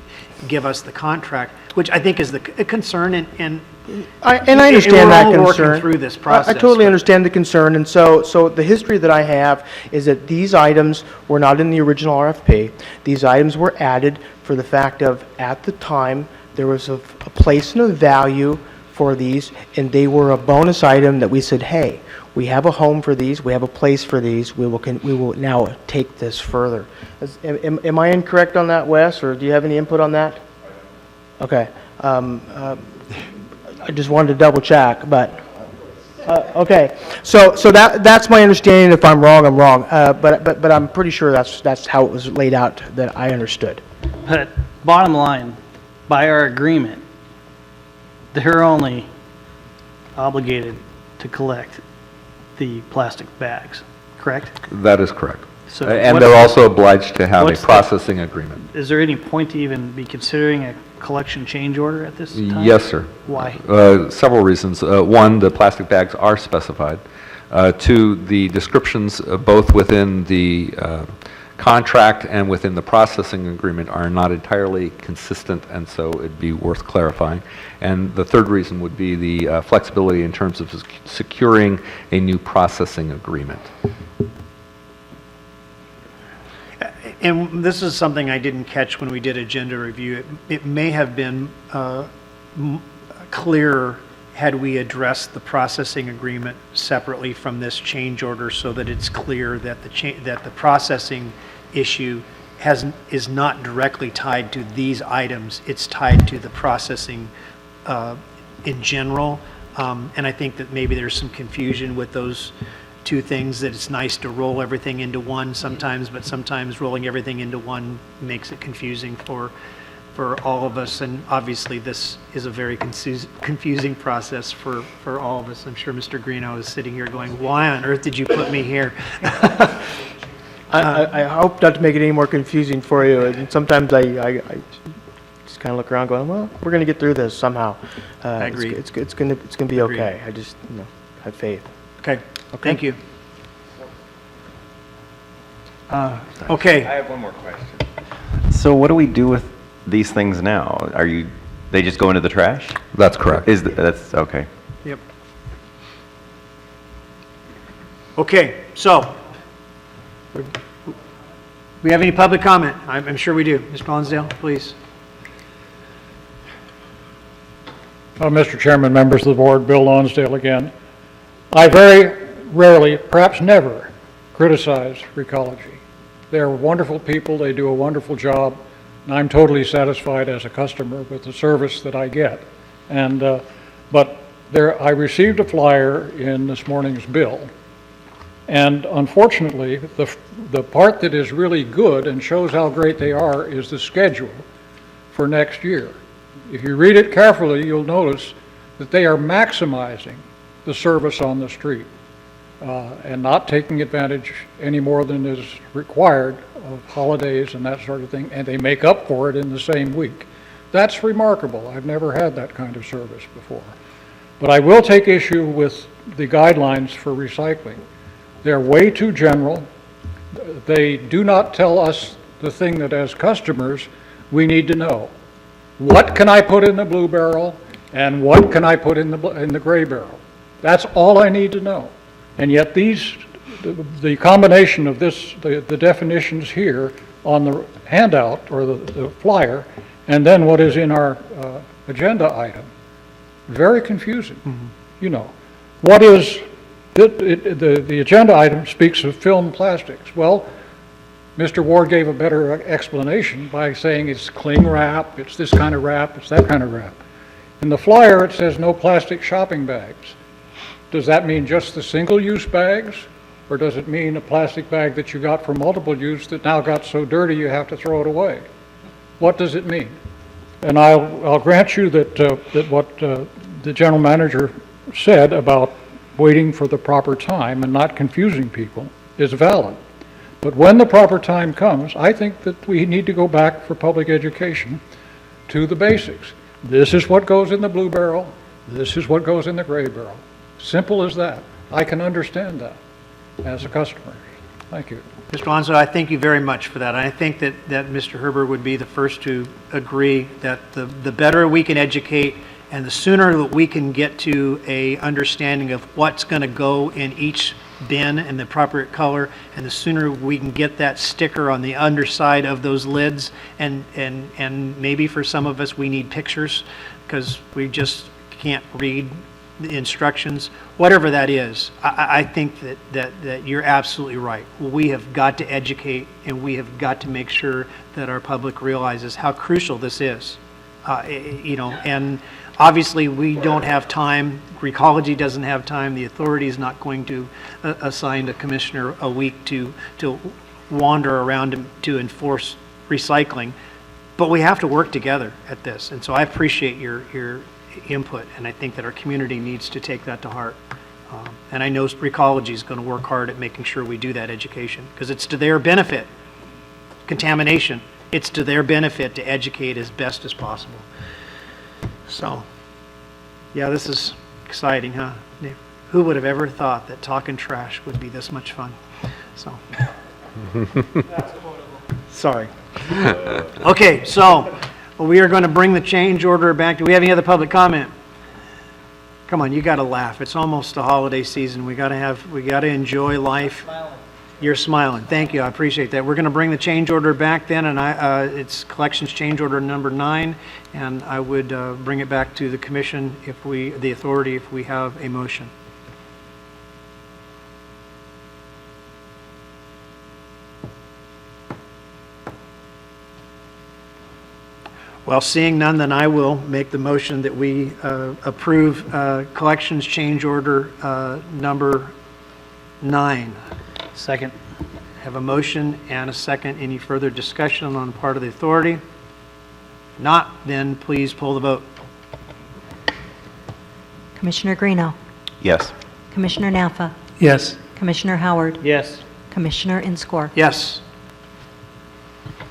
A: give us the contract, which I think is the concern, and
G: I understand that concern.
A: We're all working through this process.
G: I totally
A: but-
G: understand the concern, and so the history that I have is that these items were not in the original RFP. These items were added for the fact of, at the time, there was a place and a value for these, and they were a bonus item that we said, hey, we have a home for these, we have a place for these, we will now take this further. Am I incorrect on that, Wes, or do you have any input on that? Okay. I just wanted to double check, but Okay, so that's my understanding. If I'm wrong, I'm wrong. But I'm pretty sure that's how it was laid out that I understood.
D: But bottom line, by our agreement, they're only obligated to collect the plastic bags, correct?
E: That is correct.
D: So
E: And
D: what-
E: they're also obliged to have a
D: what's the-
E: processing agreement.
D: Is there any point to even be considering a collection change order at this time?
E: Yes, sir.
D: Why?
E: Several reasons. One, the plastic bags are specified. Two, the descriptions, both within the contract and within the processing agreement, are not entirely consistent, and so it'd be worth clarifying. And the third reason would be the flexibility in terms of securing a new processing agreement.
A: And this is something I didn't catch when we did agenda review. It may have been clearer had we addressed the processing agreement separately from this change order, so that it's clear that the processing issue is not directly tied to these items. It's tied to the processing in general. And I think that maybe there's some confusion with those two things, that it's nice to roll everything into one sometimes, but sometimes rolling everything into one makes it confusing for all of us. And obviously, this is a very confusing process for all of us. I'm sure Mr. Greeno is sitting here going, why on earth did you put me here?
G: I hope not to make it any more confusing for you. And sometimes I just kind of look around going, well, we're going to get through this somehow.
A: I agree.
G: It's going to be
A: Agreed.
G: okay. I just have faith.
A: Okay, thank you. Okay.
C: I have one more question. So what do we do with these things now? They just go into the trash?
E: That's correct.
C: That's, okay.
A: Yep. Okay, so, we have any public comment? I'm sure we do. Mr. Lonsdale, please.
H: Mr. Chairman, members of the board, Bill Lonsdale again. I very rarely, perhaps never, criticize Recology. They're wonderful people, they do a wonderful job, and I'm totally satisfied as a customer with the service that I get. And, but I received a flyer in this morning's bill, and unfortunately, the part that is really good and shows how great they are is the schedule for next year. If you read it carefully, you'll notice that they are maximizing the service on the street and not taking advantage any more than is required of holidays and that sort of thing, and they make up for it in the same week. That's remarkable. I've never had that kind of service before. But I will take issue with the guidelines for recycling. They're way too general. They do not tell us the thing that as customers we need to know. What can I put in the blue barrel and what can I put in the gray barrel? That's all I need to know. And yet the combination of this, the definitions here on the handout or the flyer, and then what is in our agenda item, very confusing. Mm-hmm. You know, what is, the agenda item speaks of film plastics. Well, Mr. Ward gave a better explanation by saying it's cling wrap, it's this kind of wrap, it's that kind of wrap. In the flyer, it says no plastic shopping bags. Does that mean just the single-use bags? Or does it mean a plastic bag that you got for multiple use that now got so dirty you have to throw it away? What does it mean? And I'll grant you that what the general manager said about waiting for the proper time and not confusing people is valid. But when the proper time comes, I think that we need to go back for public education to the basics. This is what goes in the blue barrel. This is what goes in the gray barrel. Simple as that. I can understand that as a customer. Thank you.
A: Mr. Alonso, I thank you very much for that. I think that Mr. Herbert would be the first to agree that the better we can educate and the sooner that we can get to a understanding of what's going to go in each bin and the proper color, and the sooner we can get that sticker on the underside of those lids, and maybe for some of us we need pictures because we just can't read the instructions, whatever that is. I think that you're absolutely right. We have got to educate, and we have got to make sure that our public realizes how crucial this is. And obviously, we don't have time, Recology doesn't have time, the authority is not going to assign a commissioner a week to wander around to enforce recycling, but we have to work together at this, and so I appreciate your input, and I think that our community needs to take that to heart. And I know Recology is going to work hard at making sure we do that education, because it's to their benefit. Contamination, it's to their benefit to educate as best as possible. So, yeah, this is exciting, huh? Who would have ever thought that talking trash would be this much fun? So, sorry. Okay, so we are going to bring the change order back. Do we have any other public comment? Come on, you got to laugh. It's almost the holiday season. We got to enjoy life. You're smiling. Thank you. I appreciate that. We're going to bring the change order back then, and it's collections change order number 9, and I would bring it back to the commission the authority, if we have a motion. Well, seeing none, then I will make the motion that we approve collections change order number 9.
D: Second.
A: Have a motion and a second. Any further discussion on the part of the authority? Not, then please pull the vote.
B: Commissioner Greeno,
C: Yes.
B: Commissioner Naffa,
F: Yes.
B: Commissioner Howard,
D: Yes.
B: Commissioner Inscore.
A: Yes.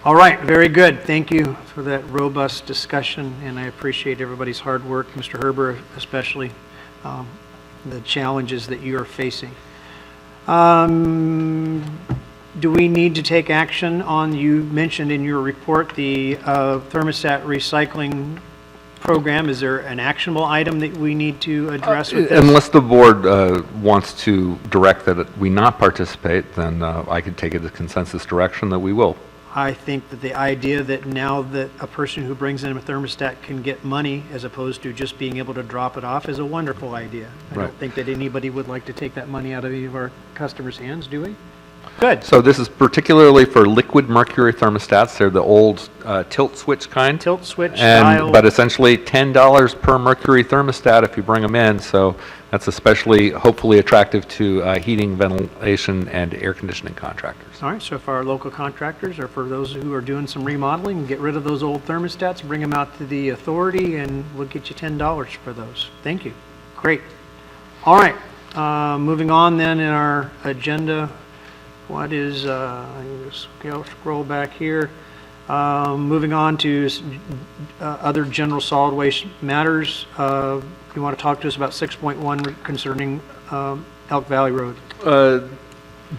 A: All right, very good. Thank you for that robust discussion, and I appreciate everybody's hard work, Mr. Herber especially, the challenges that you are facing. Do we need to take action on, you mentioned in your report, the thermostat recycling program? Is there an actionable item that we need to address with this?
E: Unless the board wants to direct that we not participate, then I could take it as consensus direction that we will.
A: I think that the idea that now that a person who brings in a thermostat can get money as opposed to just being able to drop it off is a wonderful idea. I
E: Right.
A: don't think that anybody would like to take that money out of any of our customers' hands, do we? Good.
E: So this is particularly for liquid mercury thermostats. They're the old tilt switch kind.
A: Tilt switch style.
E: But essentially $10 per mercury thermostat if you bring them in. So that's especially hopefully attractive to heating, ventilation, and air conditioning contractors.
A: All right, so for our local contractors or for those who are doing some remodeling, get rid of those old thermostats, bring them out to the authority, and we'll get you $10 for those. Thank you. Great. All right, moving on then in our agenda. What is, I can just scroll back here. Moving on to other general solid waste matters. You want to talk to us about 6.1 concerning Elk Valley Road?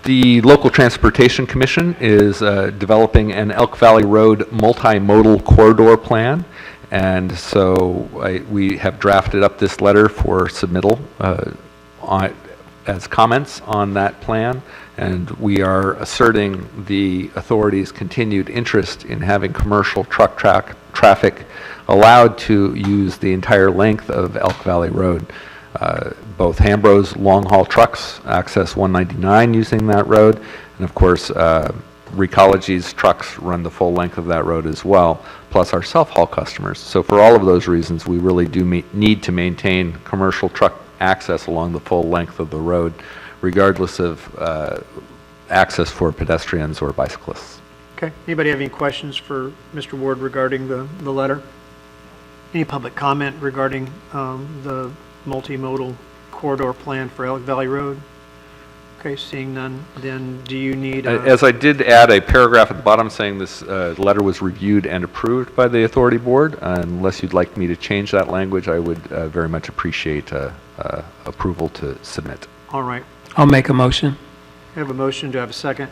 E: The Local Transportation Commission is developing an Elk Valley Road multimodal corridor plan. And so we have drafted up this letter for submittal as comments on that plan. And we are asserting the authority's continued interest in having commercial truck traffic allowed to use the entire length of Elk Valley Road. Both Hambro's long-haul trucks access 199 using that road, and of course, Recology's trucks run the full length of that road as well, plus our self-haul customers. So for all of those reasons, we really do need to maintain commercial truck access along the full length of the road, regardless of access for pedestrians or bicyclists.
A: Okay. Anybody have any questions for Mr. Ward regarding the letter? Any public comment regarding the multimodal corridor plan for Elk Valley Road? Okay, seeing none, then do you need...
E: As I did add a paragraph at the bottom saying this letter was reviewed and approved by the authority board. Unless you'd like me to change that language, I would very much appreciate approval to submit.
A: All right.
F: I'll make a motion.
A: I have a motion. Do I have a second?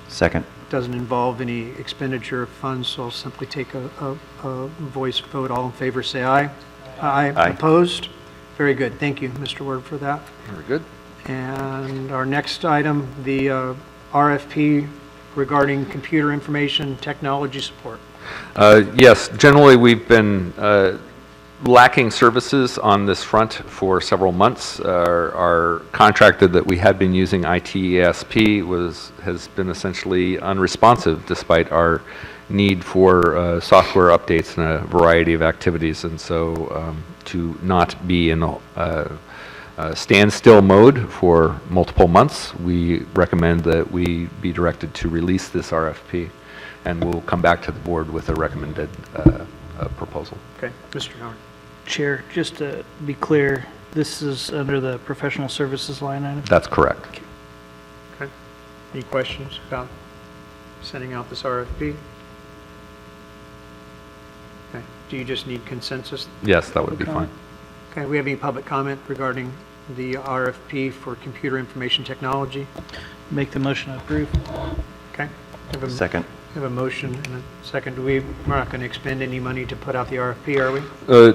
C: Second.
A: Doesn't involve any expenditure of funds, so I'll simply take a voice vote. All in favor, say aye. Aye.
C: Aye.
A: Opposed? Very good. Thank you, Mr. Ward, for that.
E: Very good.
A: And our next item, the RFP regarding computer information technology support.
E: Yes, generally we've been lacking services on this front for several months. Our contractor that we had been using, ITESP, has been essentially unresponsive despite our need for software updates and a variety of activities. And so to not be in a standstill mode for multiple months, we recommend that we be directed to release this RFP, and we'll come back to the board with a recommended proposal.
A: Okay, Mr. Howard.
D: Chair, just to be clear, this is under the professional services line item?
E: That's correct.
A: Okay. Any questions about sending out this RFP? Okay. Do you just need consensus?
E: Yes, that would be fine.
A: Okay, we have any public comment regarding the RFP for computer information technology?
D: Make the motion to approve.
A: Okay. Have a-
C: Second.
A: Have a motion and a second. We're not going to expend any money to put out the RFP, are we?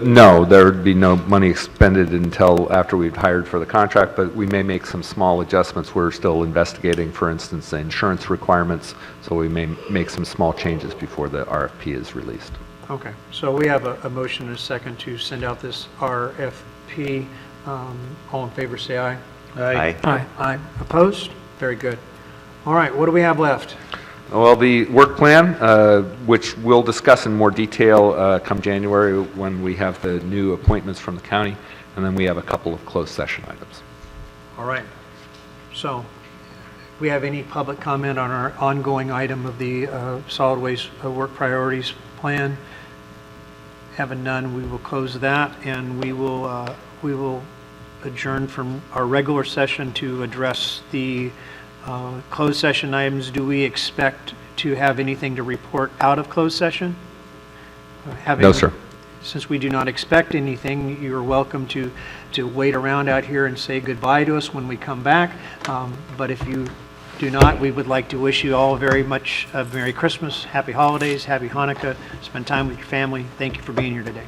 E: No, there would be no money expended until after we've hired for the contract, but we may make some small adjustments. We're still investigating, for instance, the insurance requirements, so we may make some small changes before the RFP is released.
A: Okay, so we have a motion and a second to send out this RFP. All in favor, say aye.
C: Aye.
A: Aye. Opposed? Very good. All right, what do we have left?
E: Well, the work plan, which we'll discuss in more detail come January when we have the new appointments from the county, and then we have a couple of closed session items.
A: All right. So, we have any public comment on our ongoing item of the solid waste work priorities plan? Having none, we will close that, and we will adjourn from our regular session to address the closed session items. Do we expect to have anything to report out of closed session?
E: No, sir.
A: Since we do not expect anything, you're welcome to wait around out here and say goodbye to us when we come back. But if you do not, we would like to wish you all very much a Merry Christmas, Happy Holidays, Happy Hanukkah. Spend time with your family. Thank you for being here today.